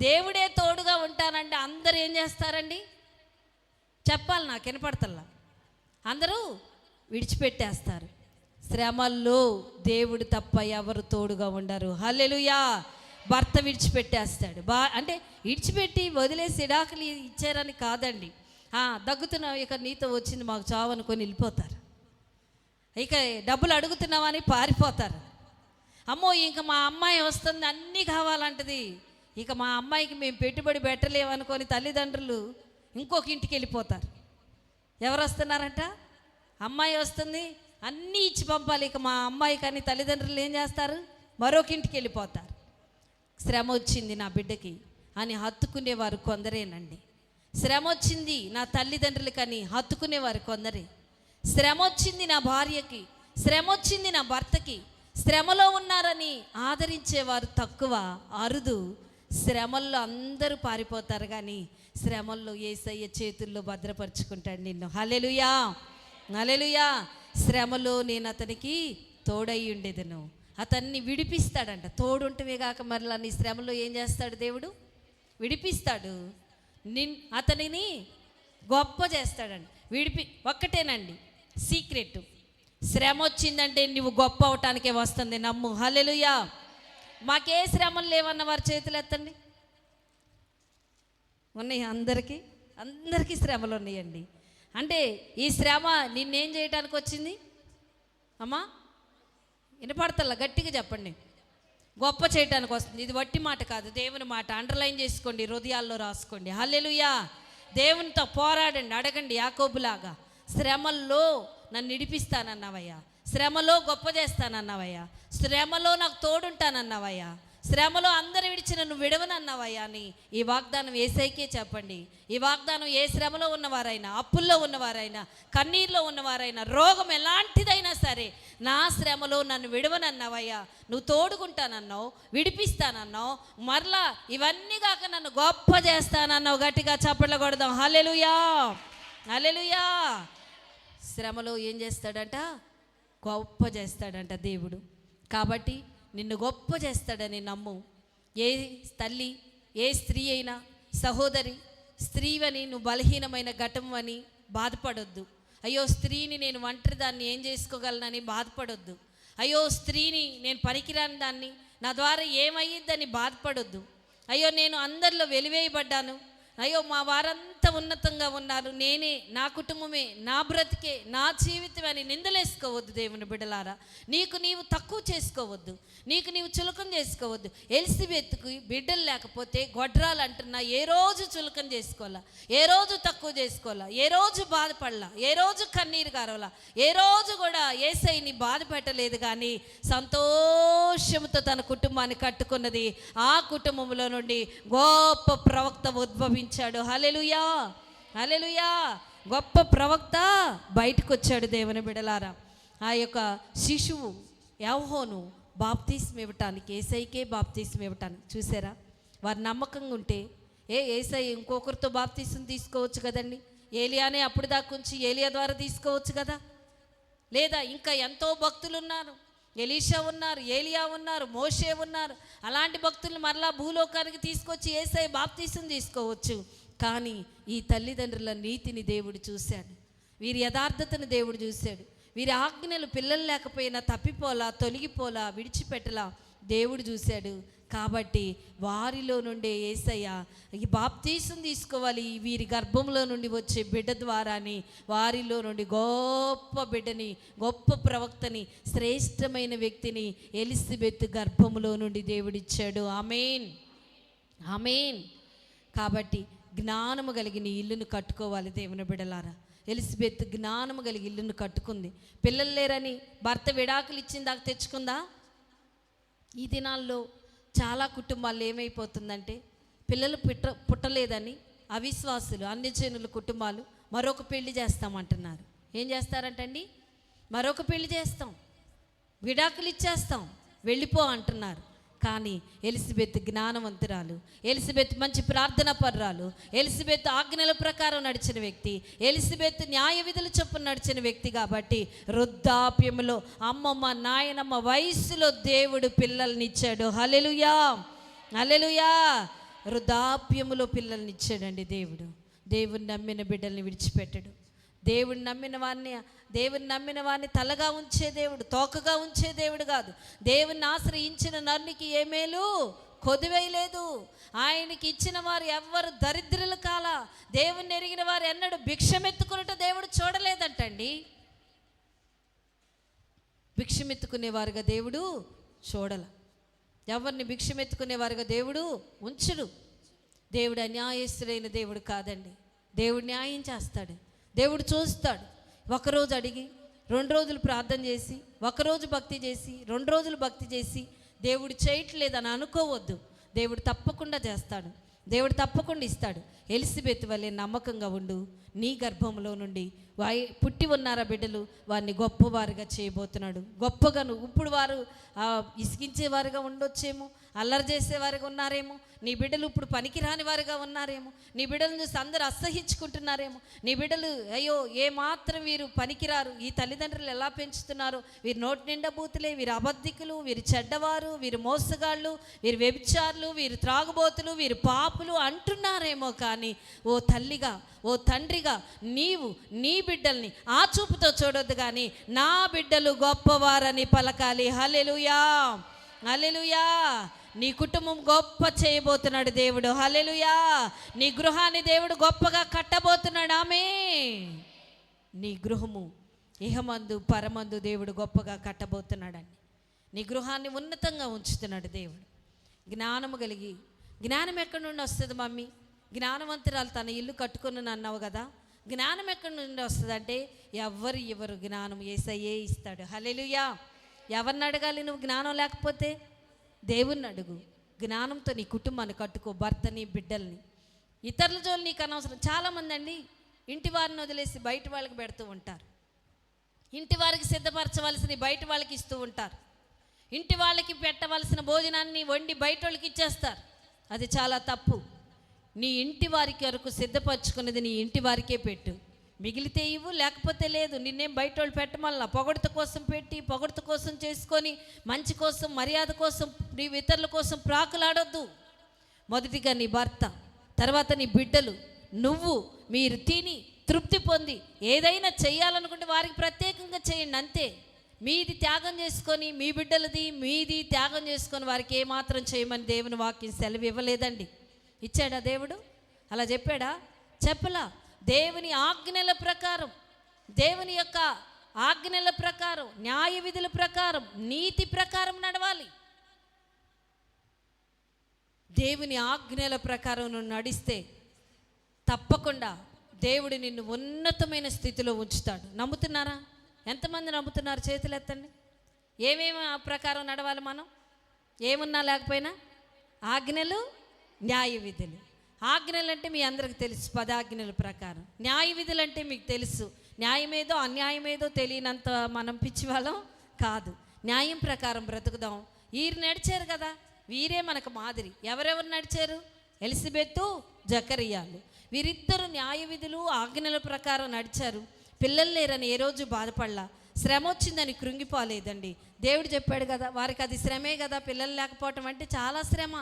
దేవుడే తోడుగా ఉంటానంటే అందరూ ఏం చేస్తారండి? చెప్పాలి, నాకు వినపడతల్లా. అందరూ విడిచిపెట్టేస్తారు. శ్రమల్లో దేవుడు తప్ప ఎవరు తోడుగా ఉండరు. హల్లెలూయా. భర్త విడిచిపెట్టేస్తాడు. అంటే విడిచిపెట్టి వదిలేసి ఇడాకులు ఇచ్చారని కాదండి. దగ్గుతున్నావు, ఇక నీతో వచ్చింది మాకు చావు అనుకొని వెళ్ళిపోతారు. ఇక డబ్బులు అడుగుతున్నామని పారిపోతారు. అమ్మో ఇంక మా అమ్మాయి వస్తుంది అన్నీ కావాలంటది, ఇక మా అమ్మాయికి మేము పెట్టుబడి పెట్టలేమనుకొని తల్లిదండ్రులు ఇంకొక ఇంటికి వెళ్ళిపోతారు. ఎవరు వస్తున్నారంట? అమ్మాయి వస్తుంది, అన్నీ ఇచ్చి పంపాలి ఇక మా అమ్మాయి, కానీ తల్లిదండ్రులు ఏం చేస్తారు? మరొక ఇంటికి వెళ్ళిపోతారు. శ్రమ వచ్చింది నా బిడ్డకి అని హత్తుకునేవారు కొందరేనండి. శ్రమ వచ్చింది నా తల్లిదండ్రులకని హత్తుకునేవారు కొందరే. శ్రమ వచ్చింది నా భార్యకి, శ్రమ వచ్చింది నా భర్తకి, శ్రమలో ఉన్నారని ఆదరించేవారు తక్కువ, అరుదు. శ్రమల్లో అందరూ పారిపోతారు, కానీ శ్రమల్లో యేసయ్య చేతుల్లో భద్రపరుచుకుంటాడు నిన్ను. హల్లెలూయా, హల్లెలూయా. శ్రమలో నేను అతనికి తోడై ఉండేదను. అతన్ని విడిపిస్తాడంట. తోడుంటమే కాక మరలా నీ శ్రమలో ఏం చేస్తాడు దేవుడు? విడిపిస్తాడు. అతనిని గొప్ప చేస్తాడండి. ఒక్కటేనండి సీక్రెట్, శ్రమ వచ్చిందంటే నువ్వు గొప్ప అవటానికే వస్తుంది, నమ్ము. హల్లెలూయా. మాకే శ్రమలు లేవన్న వారి చేతులు ఎత్తండి. ఉన్నాయి, అందరికీ శ్రమలు ఉన్నాయండి. అంటే ఈ శ్రమ నిన్నేం చేయటానికి వచ్చింది? అమ్మా వినపడతల్లా, గట్టిగా చెప్పండి. గొప్ప చేయటానికి వస్తుంది. ఇది వట్టి మాట కాదు, దేవుని మాట. అండర్లైన్ చేసుకోండి, హృదయాల్లో రాసుకోండి. హల్లెలూయా. దేవునితో పోరాడండి, అడగండి యాకోబులాగా. శ్రమల్లో నన్ను విడిపిస్తానన్నావయ్యా, శ్రమలో గొప్ప చేస్తానన్నావయ్యా, శ్రమలో నాకు తోడుంటానన్నావయ్యా, శ్రమలో అందరు విడిచి నన్ను విడవనన్నావయ్యా అని ఈ వాగ్దానం యేసయ్యకే చెప్పండి. ఈ వాగ్దానం ఏ శ్రమలో ఉన్నవారైనా, అప్పుల్లో ఉన్నవారైనా, కన్నీరులో ఉన్నవారైనా, రోగం ఎలాంటిదైనా సరే, నా శ్రమలో నన్ను విడవనన్నావయ్యా, నువ్వు తోడుకుంటానన్నావు, విడిపిస్తానన్నావు, మరలా ఇవన్నీ కాక నన్ను గొప్ప చేస్తానన్నావు. గట్టిగా చప్పట్లు కొడదాం. హల్లెలూయా, హల్లెలూయా. శ్రమలో ఏం చేస్తాడంట? గొప్ప చేస్తాడంట దేవుడు. కాబట్టి నిన్ను గొప్ప చేస్తాడని నమ్ము. ఏ తల్లి, ఏ స్త్రీ అయినా, సహోదరి, స్త్రీవని నువ్వు బలహీనమైన ఘటం అని బాధపడొద్దు. అయ్యో స్త్రీని నేను ఒంటరిదాన్ని ఏం చేసుకోగలనని బాధపడొద్దు. అయ్యో స్త్రీని నేను పనికిరాని దాన్ని, నా ద్వారా ఏమయ్యిద్దని బాధపడొద్దు. అయ్యో నేను అందరిలో వెలివేయబడ్డాను, అయ్యో మా వారంతా ఉన్నతంగా ఉన్నారు, నేనే, నా కుటుంబమే, నా బ్రతికే, నా జీవితం అని నిందలేసుకోవద్దు. దేవుని బిడ్డలారా, నీకు నీవు తక్కువ చేసుకోవద్దు, నీకు నీవు చులకం చేసుకోవద్దు. ఎలిజబెత్కు బిడ్డలు లేకపోతే గొడ్రాలు అంటున్నా, ఏ రోజు చులకం చేసుకోవాలా, ఏ రోజు తక్కువ చేసుకోవాలా, ఏ రోజు బాధపడలా, ఏ రోజు కన్నీరు గారవలా, ఏ రోజు కూడా యేసయ్యని బాధ పెట్టలేదు, కానీ సంతోషంతో తన కుటుంబాన్ని కట్టుకున్నది. ఆ కుటుంబంలో నుండి గొప్ప ప్రవక్త ఉద్భవించాడు. హల్లెలూయా, హల్లెలూయా. గొప్ప ప్రవక్త బయటకు వచ్చాడు. దేవుని బిడలారా, ఆ యొక్క శిశువు యోహాను బాప్తిస్మం ఇవ్వటానికి, యేసయ్యకే బాప్తిస్మం ఇవ్వటానికి, చూసారా, వారు నమ్మకంగా ఉంటే యేసయ్య ఇంకొకరితో బాప్తిస్మం తీసుకోవచ్చు కదండి. ఏలియానే అప్పుడు దాకా ఉంచి ఏలియా ద్వారా తీసుకోవచ్చు కదా. లేదా ఇంకా ఎంతో భక్తులు ఉన్నారు, ఎలీషా ఉన్నారు, ఏలియా ఉన్నారు, మోషే ఉన్నారు. అలాంటి భక్తులను మరలా భూలోకానికి తీసుకొచ్చి యేసయ్య బాప్తిస్మం తీసుకోవచ్చు. కానీ ఈ తల్లిదండ్రుల నీతిని దేవుడు చూశాడు, వీరి యథార్థతను దేవుడు చూశాడు. వీరి ఆజ్ఞలు పిల్లలు లేకపోయినా తప్పిపోలా, తొలగిపోలా, విడిచిపెట్టలా దేవుడు చూశాడు. కాబట్టి వారిలో నుండే యేసయ్య ఈ బాప్తీసం తీసుకోవాలి, వీరి గర్భంలో నుండి వచ్చే బిడ్డ ద్వారాని వారిలో నుండి గొప్ప బిడ్డని, గొప్ప ప్రవక్తని, శ్రేష్టమైన వ్యక్తిని ఎలిజబెత్ గర్భంలో నుండి దేవుడిచ్చాడు. ఆమేన్, ఆమేన్. కాబట్టి జ్ఞానము కలిగిన ఇల్లును కట్టుకోవాలి దేవుని బిడ్డలారా. ఎలిజబెత్ జ్ఞానము కలిగి ఇల్లును కట్టుకుంది. పిల్లలు లేరని భర్త విడాకులు ఇచ్చిన దాకా తెచ్చుకుందా? ఈ దినాల్లో చాలా కుటుంబాల్లో ఏమైపోతుందంటే పిల్లలు పుట్టలేదని అవిశ్వాసులు, అన్యజనుల కుటుంబాలు మరొక పెళ్లి చేస్తామంటున్నారు. ఏం చేస్తారంటండి? మరొక పెళ్లి చేస్తాం, విడాకులు ఇచ్చేస్తాం, వెళ్ళిపో అంటున్నారు. కానీ ఎలిజబెత్ జ్ఞానవంతురాలు, ఎలిజబెత్ మంచి ప్రార్థన పర్రాలు, ఎలిజబెత్ ఆజ్ఞల ప్రకారం నడిచిన వ్యక్తి, ఎలిజబెత్ న్యాయ విధుల చొప్పున నడిచిన వ్యక్తి. కాబట్టి వృద్ధాప్యములో అమ్మమ్మ నాయనమ్మ వయస్సులో దేవుడు పిల్లల్ని ఇచ్చాడు. హల్లెలూయా, హల్లెలూయా. వృద్ధాప్యములో పిల్లల్ని ఇచ్చాడండి దేవుడు. దేవుని నమ్మిన బిడ్డల్ని విడిచిపెట్టడు. దేవుని నమ్మిన వారిని తలగా ఉంచే దేవుడు, తోకగా ఉంచే దేవుడు కాదు. దేవుని ఆశ్రయించిన నరునికి ఏ మేలు కొదివేయలేదు. ఆయనకి ఇచ్చిన వారు ఎవ్వరు దరిద్రులు కాల. దేవుని ఎరిగిన వారు ఎన్నడూ భిక్షమెత్తుకున్నట్టు దేవుడు చూడలేదంటండి. భిక్షమెత్తుకునేవారుగా దేవుడు చూడల. ఎవరిని భిక్షమెత్తుకునేవారుగా దేవుడు ఉంచుడు. దేవుడు అన్యాయస్తుడైన దేవుడు కాదండి. దేవుడు న్యాయం చేస్తాడు, దేవుడు చూస్తాడు. ఒకరోజు అడిగి 2 రోజులు ప్రార్థన చేసి, ఒకరోజు భక్తి చేసి, 2 రోజులు భక్తి చేసి దేవుడు చేయట్లేదని అనుకోవద్దు. దేవుడు తప్పకుండా చేస్తాడు, దేవుడు తప్పకుండా ఇస్తాడు. ఎలిజబెత్ వలె నమ్మకంగా ఉండు. నీ గర్భంలో నుండి పుట్టి ఉన్నారా బిడ్డలు, వారిని గొప్పవారుగా చేయబోతున్నాడు. గొప్పగా నువ్వు ఇప్పుడు వారు ఇసిగించేవారుగా ఉండొచ్చేమో, అల్లరి చేసేవారుగా ఉన్నారేమో, నీ బిడ్డలు ఇప్పుడు పనికిరాని వారుగా ఉన్నారేమో, నీ బిడ్డలను చూసి అందరూ అసహించుకుంటున్నారేమో, నీ బిడ్డలు అయ్యో ఏమాత్రం వీరు పనికిరారు, ఈ తల్లిదండ్రులు ఎలా పెంచుతున్నారో, వీరి నోటి నిండా బూతులే, వీరు అబద్ధికులు, వీరు చెడ్డవారు, వీరు మోసగాళ్ళు, వీరు వ్యభిచారులు, వీరు త్రాగుబోతులు, వీరు పాపులు అంటున్నారేమో. కానీ ఓ తల్లిగా, ఓ తండ్రిగా నీవు నీ బిడ్డల్ని ఆ చూపుతో చూడొద్దు, కానీ నా బిడ్డలు గొప్పవారని పలకాలి. హల్లెలూయా, హల్లెలూయా. నీ కుటుంబం గొప్ప చేయబోతున్నాడు దేవుడు. హల్లెలూయా. నీ గృహాన్ని దేవుడు గొప్పగా కట్టబోతున్నాడు. ఆమేన్. నీ గృహము ఇహమందు పరమందు దేవుడు గొప్పగా కట్టబోతున్నాడండి. నీ గృహాన్ని ఉన్నతంగా ఉంచుతున్నాడు దేవుడు. జ్ఞానము కలిగి, జ్ఞానం ఎక్కడి నుండి వస్తుంది మమ్మీ? జ్ఞానవంతురాలు తన ఇల్లు కట్టుకుని అన్నావు కదా, జ్ఞానం ఎక్కడి నుండి వస్తుంది అంటే ఎవరు జ్ఞానం యేసయ్యే ఇస్తాడు. హల్లెలూయా. ఎవరిని అడగాలి నువ్వు జ్ఞానం లేకపోతే? దేవుణ్ణి అడుగు. జ్ఞానంతో నీ కుటుంబాన్ని కట్టుకో, భర్తని, బిడ్డల్ని. ఇతరుల జోలు నీకు అనవసరం. చాలామంది అండి ఇంటి వారిని వదిలేసి బయట వాళ్ళకి పెడుతూ ఉంటారు. ఇంటి వారికి సిద్ధపరచవలసిన బయట వాళ్ళకి ఇస్తూ ఉంటారు. ఇంటి వాళ్ళకి పెట్టవలసిన భోజనాన్ని వండి బయట వాళ్ళకి ఇచ్చేస్తారు. అది చాలా తప్పు. నీ ఇంటి వారికి వరకు సిద్ధపరచుకున్నది నీ ఇంటి వారికే పెట్టు. మిగిలితే ఇవ్వు, లేకపోతే లేదు. నిన్నేం బయట వాళ్ళు పెట్టమల్లా. పొగడత కోసం పెట్టి, పొగడత కోసం చేసుకొని, మంచి కోసం, మర్యాద కోసం, నీ ఇతరుల కోసం ప్రాకులాడొద్దు. మొదటిగా నీ భర్త, తర్వాత నీ బిడ్డలు, నువ్వు, మీరు తిని తృప్తి పొంది ఏదైనా చేయాలనుకుంటే వారికి ప్రత్యేకంగా చేయండి, అంతే. మీది త్యాగం చేసుకొని, మీ బిడ్డలది మీది త్యాగం చేసుకొని వారికి ఏమాత్రం చేయమని దేవుని వాక్యం సెలవు ఇవ్వలేదండి. ఇచ్చాడా దేవుడు? అలా చెప్పాడా? చెప్పలా. దేవుని ఆజ్ఞల ప్రకారం, దేవుని యొక్క ఆజ్ఞల ప్రకారం, న్యాయ విధుల ప్రకారం, నీతి ప్రకారం నడవాలి. దేవుని ఆజ్ఞల ప్రకారం నువ్వు నడిస్తే తప్పకుండా దేవుడు నిన్ను ఉన్నతమైన స్థితిలో ఉంచుతాడు. నమ్ముతున్నారా? ఎంతమంది నమ్ముతున్నారు? చేతులు ఎత్తండి. ఏమేమి ఆ ప్రకారం నడవాలి మనం? ఏమున్నా లేకపోయినా ఆజ్ఞలు, న్యాయ విధులు. ఆజ్ఞలు అంటే మీ అందరికి తెలుసు, 10 ఆజ్ఞల ప్రకారం. న్యాయ విధులు అంటే మీకు తెలుసు. న్యాయమేదో అన్యాయమేదో తెలియనంత మనం పిచ్చివాళ్ళం కాదు. న్యాయం ప్రకారం బ్రతుకుదాం. వీరు నడిచారు కదా, వీరే మనకు మాదిరి. ఎవరెవరు నడిచారు? ఎలిజబెత్, జకరియాలు. వీరిద్దరు న్యాయ విధులు, ఆజ్ఞల ప్రకారం నడిచారు. పిల్లలు లేరని ఏ రోజు బాధపడలా. శ్రమ వచ్చిందని కృంగిపోలేదండి. దేవుడు చెప్పాడు కదా, వారికి అది శ్రమే కదా. పిల్లలు లేకపోవటం అంటే చాలా శ్రమ,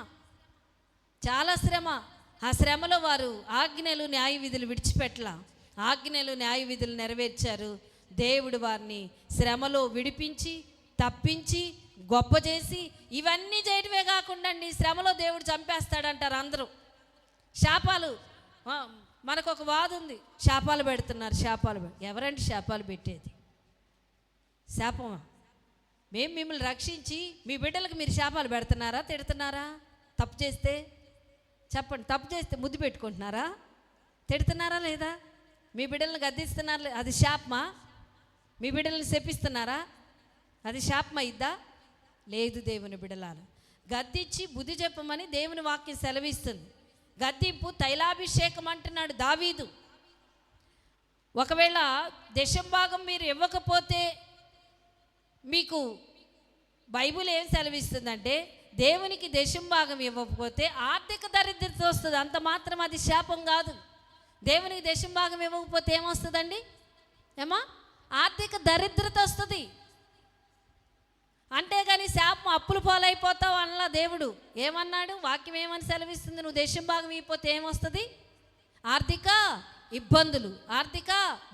చాలా శ్రమ. ఆ శ్రమలో వారు ఆజ్ఞలు, న్యాయ విధులు విడిచిపెట్టలా. ఆజ్ఞలు, న్యాయ విధులు నెరవేర్చారు. దేవుడు వారిని శ్రమలో విడిపించి, తప్పించి, గొప్ప చేసి ఇవన్నీ చేయటమే కాకుండా అండి శ్రమలో దేవుడు చంపేస్తాడంటారు అందరూ. శాపాలు, మనకు ఒక వాదు ఉంది, శాపాలు పెడుతున్నారు. ఎవరండి శాపాలు పెట్టేది? శాపమా? మేము మిమ్మల్ని రక్షించి మీ బిడ్డలకు మీరు శాపాలు పెడుతున్నారా, తిడుతున్నారా? తప్పు చేస్తే చెప్పండి, తప్పు చేస్తే ముద్దు పెట్టుకుంటున్నారా, తిడుతున్నారా లేదా? మీ బిడ్డలను గద్దిస్తున్నారా? అది శాపమా? మీ బిడ్డలను శపిస్తున్నారా? అది శాపమా ఇద్దా? లేదు. దేవుని బిడ్డలారా, గద్దించి బుద్ధి చెప్పమని దేవుని వాక్యం సెలవిస్తుంది. గద్దింపు తైలాభిషేకం అంటున్నాడు దావీదు. ఒకవేళ దశంభాగం మీరు ఇవ్వకపోతే మీకు బైబిల్ ఏం సెలవిస్తుందంటే, దేవునికి దశంభాగం ఇవ్వకపోతే ఆర్థిక దరిద్రత వస్తుంది. అంత మాత్రం, అది శాపం కాదు. దేవునికి దశంభాగం ఇవ్వకపోతే ఏమొస్తుందండి? ఆర్థిక దరిద్రత వస్తుంది. అంతేగాని శాపం అప్పులు పాలైపోతావు అనలా దేవుడు. ఏమన్నాడు? వాక్యం ఏమని సెలవిస్తుంది? నువ్వు దశంభాగం ఇవ్వకపోతే ఏమొస్తుంది? ఆర్థిక ఇబ్బందులు, ఆర్థిక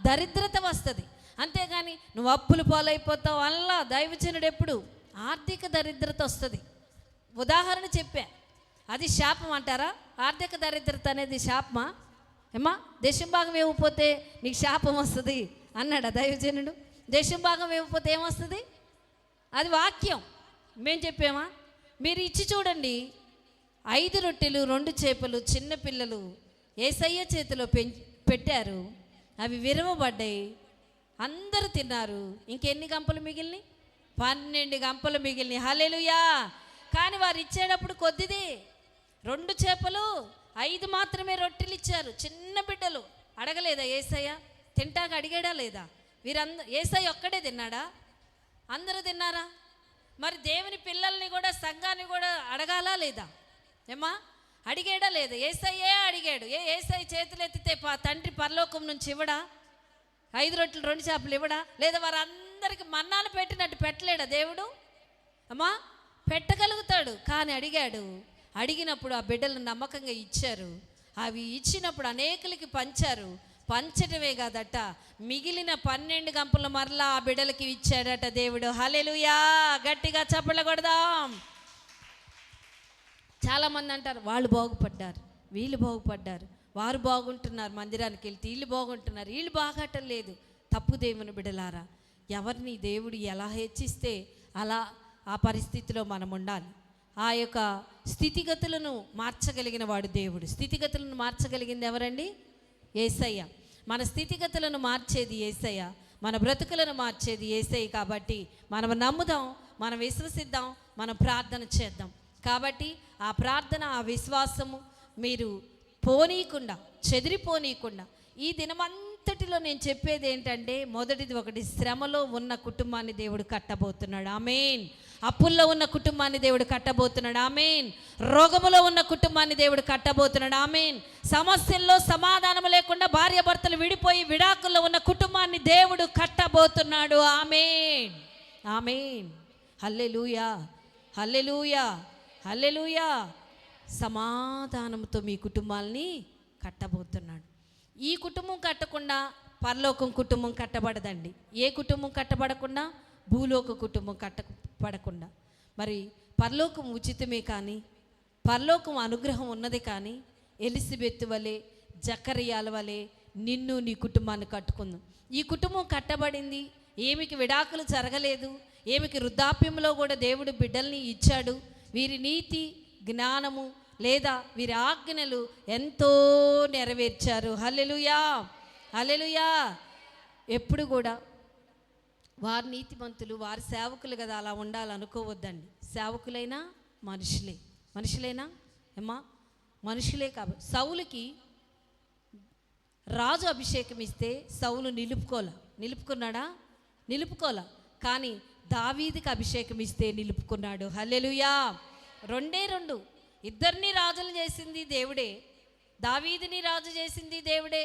దరిద్రత వస్తుంది. అంతేగాని నువ్వు అప్పులు పాలైపోతావు అనలా దైవజనుడు. ఎప్పుడు ఆర్థిక దరిద్రత వస్తుంది. ఉదాహరణ చెప్పా, అది శాపం అంటారా? ఆర్థిక దరిద్రత అనేది శాపమా? దశంభాగం ఇవ్వకపోతే నీకు శాపం వస్తుంది అన్నాడా దైవజనుడు? దశంభాగం ఇవ్వకపోతే ఏమొస్తుంది? అది వాక్యం, మేము చెప్పామా? మీరు ఇచ్చి చూడండి. 5 రొట్టెలు 2 చేపలు చిన్నపిల్లలు యేసయ్య చేతిలో పెట్టారు. అవి విరవబడ్డాయి, అందరూ తిన్నారు. ఇంకెన్ని గంపలు మిగిలినాయి? 12 గంపలు మిగిలినాయి. హల్లెలూయా. కానీ వారు ఇచ్చేటప్పుడు కొద్దిది, 2 చేపలు 5 మాత్రమే రొట్టెలు ఇచ్చారు. చిన్న బిడ్డలు. అడగలేదా యేసయ్య? తింటాక అడిగాడా లేదా? యేసయ్య ఒక్కడే తిన్నాడా? అందరూ తిన్నారా? మరి దేవుని పిల్లల్ని కూడా, సంఘాన్ని కూడా అడగాలా లేదా? అడిగాడా లేదా? యేసయ్యే అడిగాడు. యేసయ్య చేతులు ఎత్తితే తండ్రి పరలోకం నుంచి ఇవ్వడా? 5 రొట్టెలు 2 చేపలు ఇవ్వడా? లేదా వారందరికి మన్నాలు పెట్టినట్టు పెట్టలేడా దేవుడు? పెట్టగలుగుతాడు. కానీ అడిగాడు. అడిగినప్పుడు ఆ బిడ్డలు నమ్మకంగా ఇచ్చారు. అవి ఇచ్చినప్పుడు అనేకులకి పంచారు. పంచటమే కాదట, మిగిలిన 12 గంపలు మరలా ఆ బిడ్డలకి ఇచ్చాడట దేవుడు. హల్లెలూయా. గట్టిగా చప్పట్లు కొడదాం. చాలామంది అంటారు, వాళ్ళు బాగుపడ్డారు, వీళ్ళు బాగుపడ్డారు, వారు బాగుంటున్నారు, మందిరానికి వెళ్తే వీళ్ళు బాగుంటున్నారు, వీళ్ళు బాగటం లేదు. తప్పు దేవుని బిడ్డలారా. ఎవరిని దేవుడు ఎలా హెచ్చిస్తే అలా ఆ పరిస్థితిలో మనం ఉండాలి. ఆ యొక్క స్థితిగతులను మార్చగలిగిన వాడు దేవుడు. స్థితిగతులను మార్చగలిగింది ఎవరండి? యేసయ్య. మన స్థితిగతులను మార్చేది యేసయ్య, మన బ్రతుకులను మార్చేది యేసయ్య. కాబట్టి మనం నమ్ముదాం, మనం విశ్వసిద్దాం, మనం ప్రార్థన చేద్దాం. కాబట్టి ఆ ప్రార్థన, ఆ విశ్వాసము మీరు పోనీయకుండా, చెదిరిపోనీయకుండా ఈ దినమంతటిలో నేను చెప్పేది ఏంటంటే, మొదటిది ఒకటి, శ్రమలో ఉన్న కుటుంబాన్ని దేవుడు కట్టబోతున్నాడు. ఆమేన్. అప్పుల్లో ఉన్న కుటుంబాన్ని దేవుడు కట్టబోతున్నాడు. ఆమేన్. రోగములో ఉన్న కుటుంబాన్ని దేవుడు కట్టబోతున్నాడు. ఆమేన్. సమస్యల్లో సమాధానం లేకుండా భార్యాభర్తలు విడిపోయి విడాకుల్లో ఉన్న కుటుంబాన్ని దేవుడు కట్టబోతున్నాడు. ఆమేన్. ఆమేన్. హల్లెలూయా. హల్లెలూయా. హల్లెలూయా. సమాధానంతో మీ కుటుంబాల్ని కట్టబోతున్నాడు. ఈ కుటుంబం కట్టకుండా పరలోకం కుటుంబం కట్టబడదండి. ఏ కుటుంబం కట్టబడకుండా? భూలోక కుటుంబం కట్టబడకుండా. మరి పరలోకం ఉచితమే, కానీ పరలోకం అనుగ్రహం ఉన్నది. కానీ ఎలిజబెత్ వలె, జకర్యాల వలె నిన్ను, నీ కుటుంబాన్ని కట్టుకుందాం. ఈ కుటుంబం కట్టబడింది. ఏమికి విడాకులు జరగలేదు, ఏమికి వృద్ధాప్యంలో కూడా దేవుడు బిడ్డల్ని ఇచ్చాడు. వీరి నీతి, జ్ఞానము లేదా వీరి ఆజ్ఞలు ఎంతో నెరవేర్చారు. హల్లెలూయా. హల్లెలూయా. ఎప్పుడు కూడా వారి నీతిమంతులు, వారి సేవకులు కదా, అలా ఉండాలనుకోవద్దండి. సేవకులైనా మనుషులేనా మనుషులే. కాబట్టి సౌలుకి రాజు అభిషేకం ఇస్తే సౌలు నిలుపుకోలా. కానీ దావీదుకి అభిషేకం ఇస్తే నిలుపుకున్నాడు. హల్లెలూయా. 2 ఇద్దరిని రాజులు చేసింది దేవుడే. దావీదుని రాజు చేసింది దేవుడే,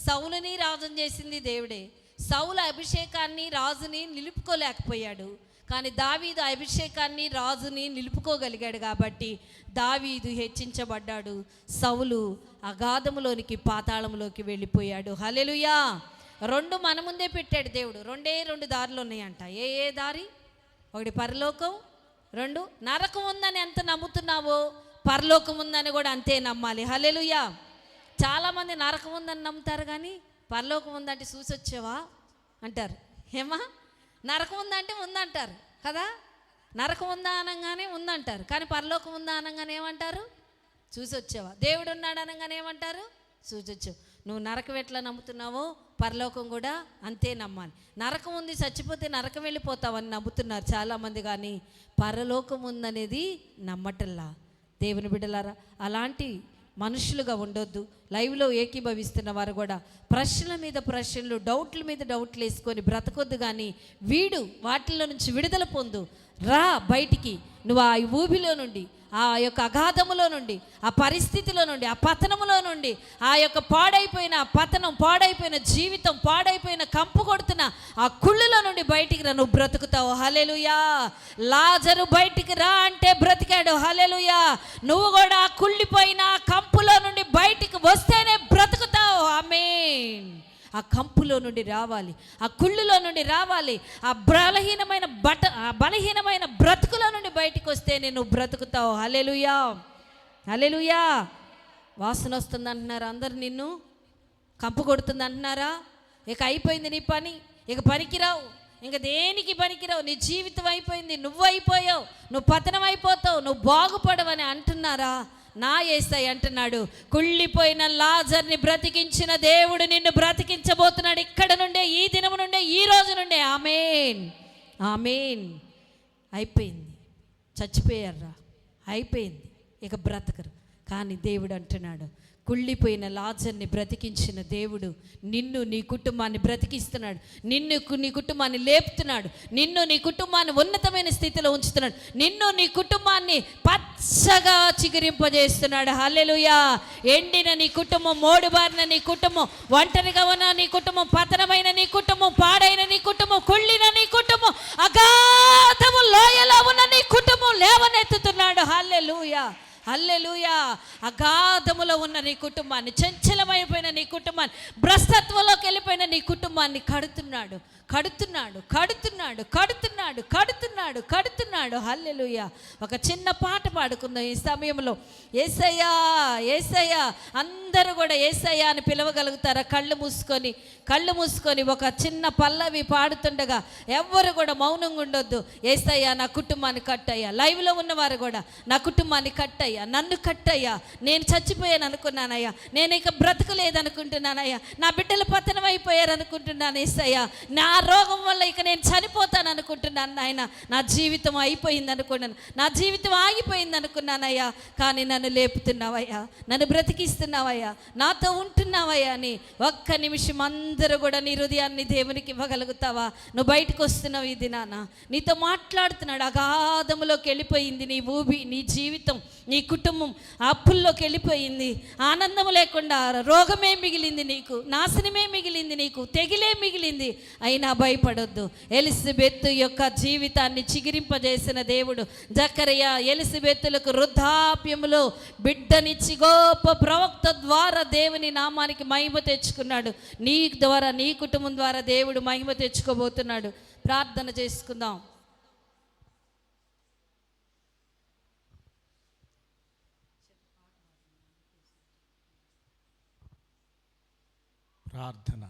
సౌలుని రాజుని చేసింది దేవుడే. సౌలు అభిషేకాన్ని, రాజుని నిలుపుకోలేకపోయాడు. కానీ దావీదు అభిషేకాన్ని, రాజుని నిలుపుకోగలిగాడు. కాబట్టి దావీదు హెచ్చించబడ్డాడు, సౌలు అగాధములోనికి, పాతాళంలోకి వెళ్ళిపోయాడు. హల్లెలూయా. 2 మన ముందే పెట్టాడు దేవుడు. 2 దారులు ఉన్నాయంట. ఏ దారి? ఒకటి పరలోకం, రెండు, నరకం ఉందని ఎంత నమ్ముతున్నావో పరలోకం ఉందని కూడా అంతే నమ్మాలి. హల్లెలూయా. చాలామంది నరకం ఉందని నమ్ముతారు, కానీ పరలోకం ఉందంటే చూసొచ్చావా అంటారు. ఏమా, నరకం ఉందంటే ఉందంటారు కదా. నరకం ఉందా అనగానే ఉందంటారు, కానీ పరలోకం ఉందా అనగానే ఏమంటారు? చూసొచ్చావా. దేవుడు ఉన్నాడు అనగానే ఏమంటారు? చూసొచ్చావు. నువ్వు నరకం ఎట్లా నమ్ముతున్నావో పరలోకం కూడా అంతే నమ్మాలి. నరకం ఉంది, చచ్చిపోతే నరకం వెళ్ళిపోతావని నమ్ముతున్నారు చాలామంది, కానీ పరలోకం ఉందనేది నమ్మటల్లా. దేవుని బిడ్డలారా, అలాంటి మనుషులుగా ఉండొద్దు. లైవ్లో ఏకీభవిస్తున్న వారు కూడా ప్రశ్నల మీద ప్రశ్నలు, డౌట్ల మీద డౌట్లు వేసుకొని బ్రతకొద్దు, కానీ వీడు వాటిల్లో నుంచి విడుదల పొందు. రా బయటికి. నువ్వు ఆ ఊబిలో నుండి, ఆ యొక్క అగాధములో నుండి, ఆ పరిస్థితిలో నుండి, ఆ పతనములో నుండి, ఆ యొక్క పాడైపోయిన పతనం, పాడైపోయిన జీవితం, పాడైపోయిన కంపు కొడుతున్న ఆ కుళ్ళులో నుండి బయటికి రా. నువ్వు బ్రతుకుతావు. హల్లెలూయా. లాజరు బయటికి రా అంటే బ్రతికాడు. హల్లెలూయా. నువ్వు కూడా ఆ కుళ్ళిపోయిన ఆ కంపులో నుండి బయటికి వస్తేనే బ్రతుకుతావు. ఆమేన్. ఆ కంపులో నుండి రావాలి, ఆ కుళ్ళులో నుండి రావాలి, ఆ బలహీనమైన బ్రతుకులో నుండి బయటికి వస్తేనే నువ్వు బ్రతుకుతావు. హల్లెలూయా. హల్లెలూయా. వాసన వస్తుంది అంటున్నారు అందరు, నిన్ను కంపు కొడుతుంది అంటున్నారా? ఇక అయిపోయింది నీ పని, ఇక పనికిరావు, ఇంకా దేనికి పనికిరావు, నీ జీవితం అయిపోయింది, నువ్వు అయిపోయావు, నువ్వు పతనం అయిపోతావు, నువ్వు బాగుపడవని అంటున్నారా? నా యేసయ్య అంటున్నాడు, కుళ్ళిపోయిన లాజర్ని బ్రతికించిన దేవుడు నిన్ను బ్రతికించబోతున్నాడు. ఇక్కడ నుండే, ఈ దినం నుండే, ఈ రోజు నుండే. ఆమేన్. ఆమేన్. అయిపోయింది, చచ్చిపోయారా, అయిపోయింది, ఇక బ్రతకరు. కానీ దేవుడు అంటున్నాడు, కుళ్ళిపోయిన లాజర్ని బ్రతికించిన దేవుడు నిన్ను, నీ కుటుంబాన్ని బ్రతికిస్తున్నాడు. నీ కుటుంబాన్ని లేపుతున్నాడు. నిన్ను, నీ కుటుంబాన్ని ఉన్నతమైన స్థితిలో ఉంచుతున్నాడు. నిన్ను, నీ కుటుంబాన్ని పచ్చగా చిగురింపజేస్తున్నాడు. హల్లెలూయా. ఎండిన నీ కుటుంబం, మోడుబారిన నీ కుటుంబం, ఒంటరిగా ఉన్న నీ కుటుంబం, పతనమైన నీ కుటుంబం, పాడైన నీ కుటుంబం, కుళ్ళిన నీ కుటుంబం, అగాధము లోయలో ఉన్న నీ కుటుంబం లేవనెత్తుతున్నాడు. హల్లెలూయా. హల్లెలూయా. అగాధములో ఉన్న నీ కుటుంబాన్ని, చంచలమైపోయిన నీ కుటుంబాన్ని, భ్రష్టత్వంలోకి వెళ్ళిపోయిన నీ కుటుంబాన్ని కడుతున్నాడు. హల్లెలూయా. ఒక చిన్న పాట పాడుకుందాం ఈ సమయంలో. యేసయ్యా, యేసయ్యా. అందరూ కూడా యేసయ్యా అని పిలవగలుగుతారా? కళ్ళు మూసుకొని ఒక చిన్న పల్లవి పాడుతుండగా ఎవ్వరు కూడా మౌనంగా ఉండొద్దు. యేసయ్యా నా కుటుంబాన్ని కట్టయ్యా. లైవ్లో ఉన్నవారు కూడా నా కుటుంబాన్ని కట్టయ్యా, నన్ను కట్టయ్యా. నేను చచ్చిపోయాను అనుకున్నానయ్యా, నేను ఇక బ్రతకలేదనుకుంటున్నానయ్యా, నా బిడ్డలు పతనం అయిపోయారు అనుకుంటున్నాను యేసయ్యా, నా రోగం వల్ల ఇక నేను చనిపోతాను అనుకుంటున్నాను నాయన, నా జీవితం అయిపోయింది అనుకున్నాను, నా జీవితం ఆగిపోయింది అనుకున్నానయ్యా, కానీ నన్ను లేపుతున్నావయ్యా, నన్ను బ్రతికిస్తున్నావయ్యా, నాతో ఉంటున్నావయ్యా అని ఒక్క నిమిషం అందరూ కూడా నీ హృదయాన్ని దేవునికి ఇవ్వగలుగుతావా? నువ్వు బయటకు వస్తున్నావు ఈ దినాన, నీతో మాట్లాడుతున్నాడు. అగాధములోకి వెళ్ళిపోయింది నీ ఊబి, నీ జీవితం, నీ కుటుంబం అప్పుల్లోకి వెళ్ళిపోయింది. ఆనందం లేకుండా రోగమే మిగిలింది నీకు, నాశనమే మిగిలింది నీకు, తెగిలే మిగిలింది. అయినా భయపడొద్దు. ఎలిజబెత్ యొక్క జీవితాన్ని చిగిరింపజేసిన దేవుడు జకరియా ఎలిజబెత్తులకు వృద్ధాప్యములో బిడ్డనిచ్చి గొప్ప ప్రవక్త ద్వారా దేవుని నామానికి మహిమ తెచ్చుకున్నాడు. నీ ద్వారా, నీ కుటుంబం ద్వారా దేవుడు మహిమ తెచ్చుకోబోతున్నాడు. ప్రార్థన చేసుకుందాం. ప్రార్థన.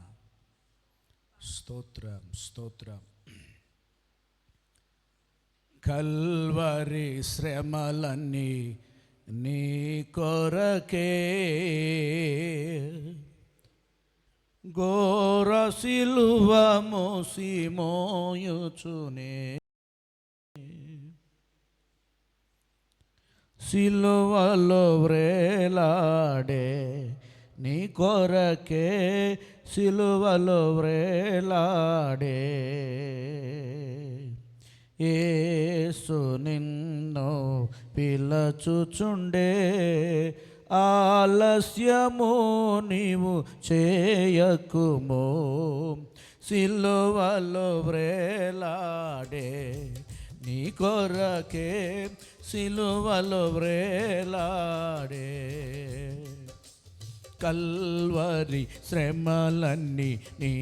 స్తోత్రం. కల్వరి శ్రమలన్నీ నీ కొరకే, ఘోర సిలువ మోసి మోయుచునే, సిలువలో వ్రేలాడే నీ కొరకే, సిలువలో వ్రేలాడే యేసు నిన్ను పిలచుచుండే, ఆలస్యము నీవు చేయకుము, సిలువలో వ్రేలాడే నీ కొరకే, సిలువలో వ్రేలాడే. కల్వరి శ్రమలన్నీ నీ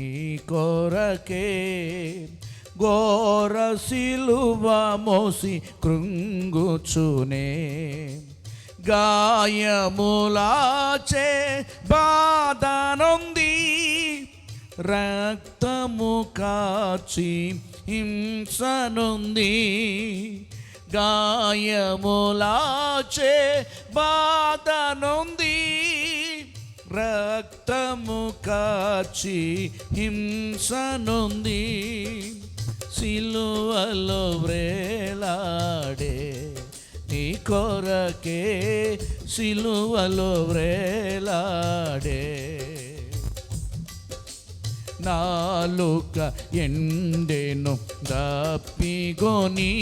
కొరకే, ఘోర సిలువ మోసి కృంగుచునే గాయములాచే బాధనొంది రక్తము కాచి హింసనుంది గాయములాచే బాధనుంది రక్తము కాచి హింసనుంది సిలువలో వ్రేలాడే నీ కొరకే సిలువలో వ్రేలాడే నాలుక ఎండెను దప్పిగొని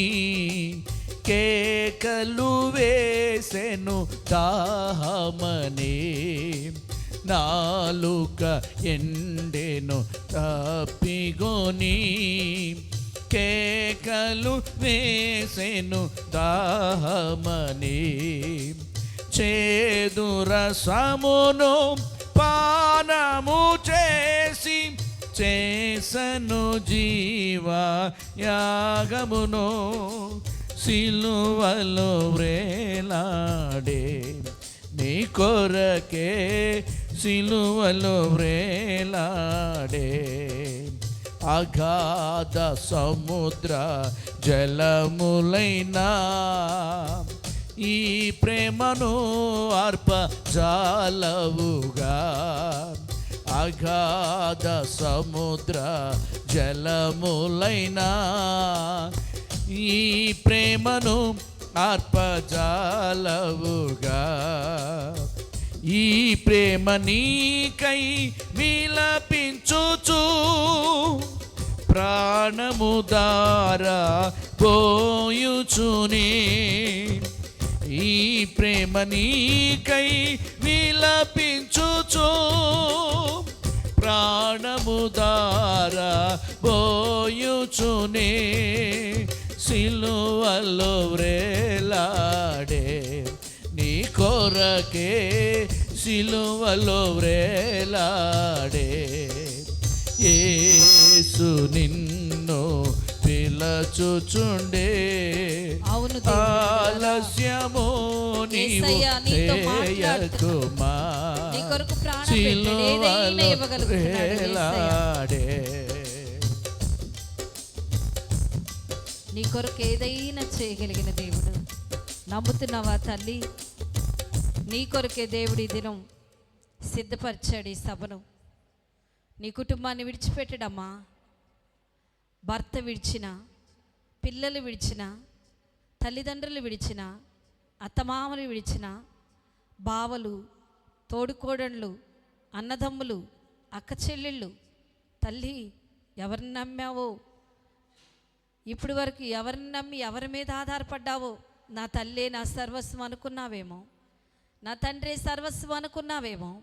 కేకలు వేసెను దాహమని నాలుక ఎండెను దప్పిగొని కేకలు వేసెను దాహమని చేదు రసమును పానము చేసి చేసను జీవ యాగమును సిలువలో వ్రేలాడే నీ కొరకే సిలువలో వ్రేలాడే అగాధ సముద్ర జలములైనా ఈ ప్రేమను అర్పజాలవుగా అగాధ సముద్ర జలములైనా ఈ ప్రేమను అర్పజాలవుగా ఈ ప్రేమ నీకై విలపించుచు ప్రాణము దారా పోయుచునే ఈ ప్రేమ నీకై విలపించుచు ప్రాణము దారా పోయుచునే సిలువలో వ్రేలాడే నీ కొరకే సిలువలో వ్రేలాడే యేసు నిన్ను పిలచుచుండే అవును ఆలస్యము నీవు చేయకుమా నీ కొరకు ప్రాణం పెట్టాడు ఏదైనా ఇవ్వగలుగుతున్నాడు వ్రేలాడే నీ కొరకు ఏదైనా చేయగలిగిన దేవుడు నమ్ముతున్నావా తల్లి నీ కొరకే దేవుడు ఈ దినం సిద్ధపరిచాడు ఈ సభను నీ కుటుంబాన్ని విడిచిపెట్టడమ్మా భర్త విడిచిన పిల్లలు విడిచిన తల్లిదండ్రులు విడిచిన అత్తమామలు విడిచిన బావలు తోడుకోడళ్ళు అన్నదమ్ములు అక్క చెల్లెళ్ళు తల్లి ఎవరిని నమ్మావో ఇప్పటి వరకు ఎవరిని నమ్మి ఎవరి మీద ఆధారపడ్డావో నా తల్లే నా సర్వస్వం అనుకున్నావేమో నా తండ్రే సర్వస్వం అనుకున్నావేమో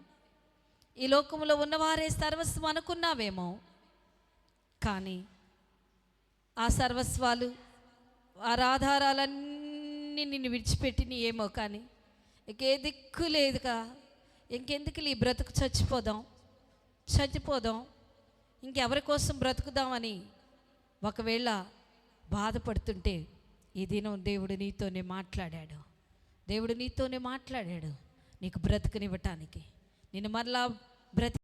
ఈ లోకంలో ఉన్నవారే సర్వస్వం అనుకున్నావేమో కానీ ఆ సర్వస్వాలు ఆధారాలన్నీ నిన్ను విడిచిపెట్టిన ఏమో కానీ ఇంకే దిక్కు లేదుగా ఇంకెందుకు ఈ బ్రతుకు చచ్చిపోదాం ఇంకెవరి కోసం బ్రతుకుదామని ఒకవేళ బాధపడుతుంటే ఈ దినం దేవుడు నీతోనే మాట్లాడాడు నీకు బ్రతుకునివ్వటానికి నిన్ను మరలా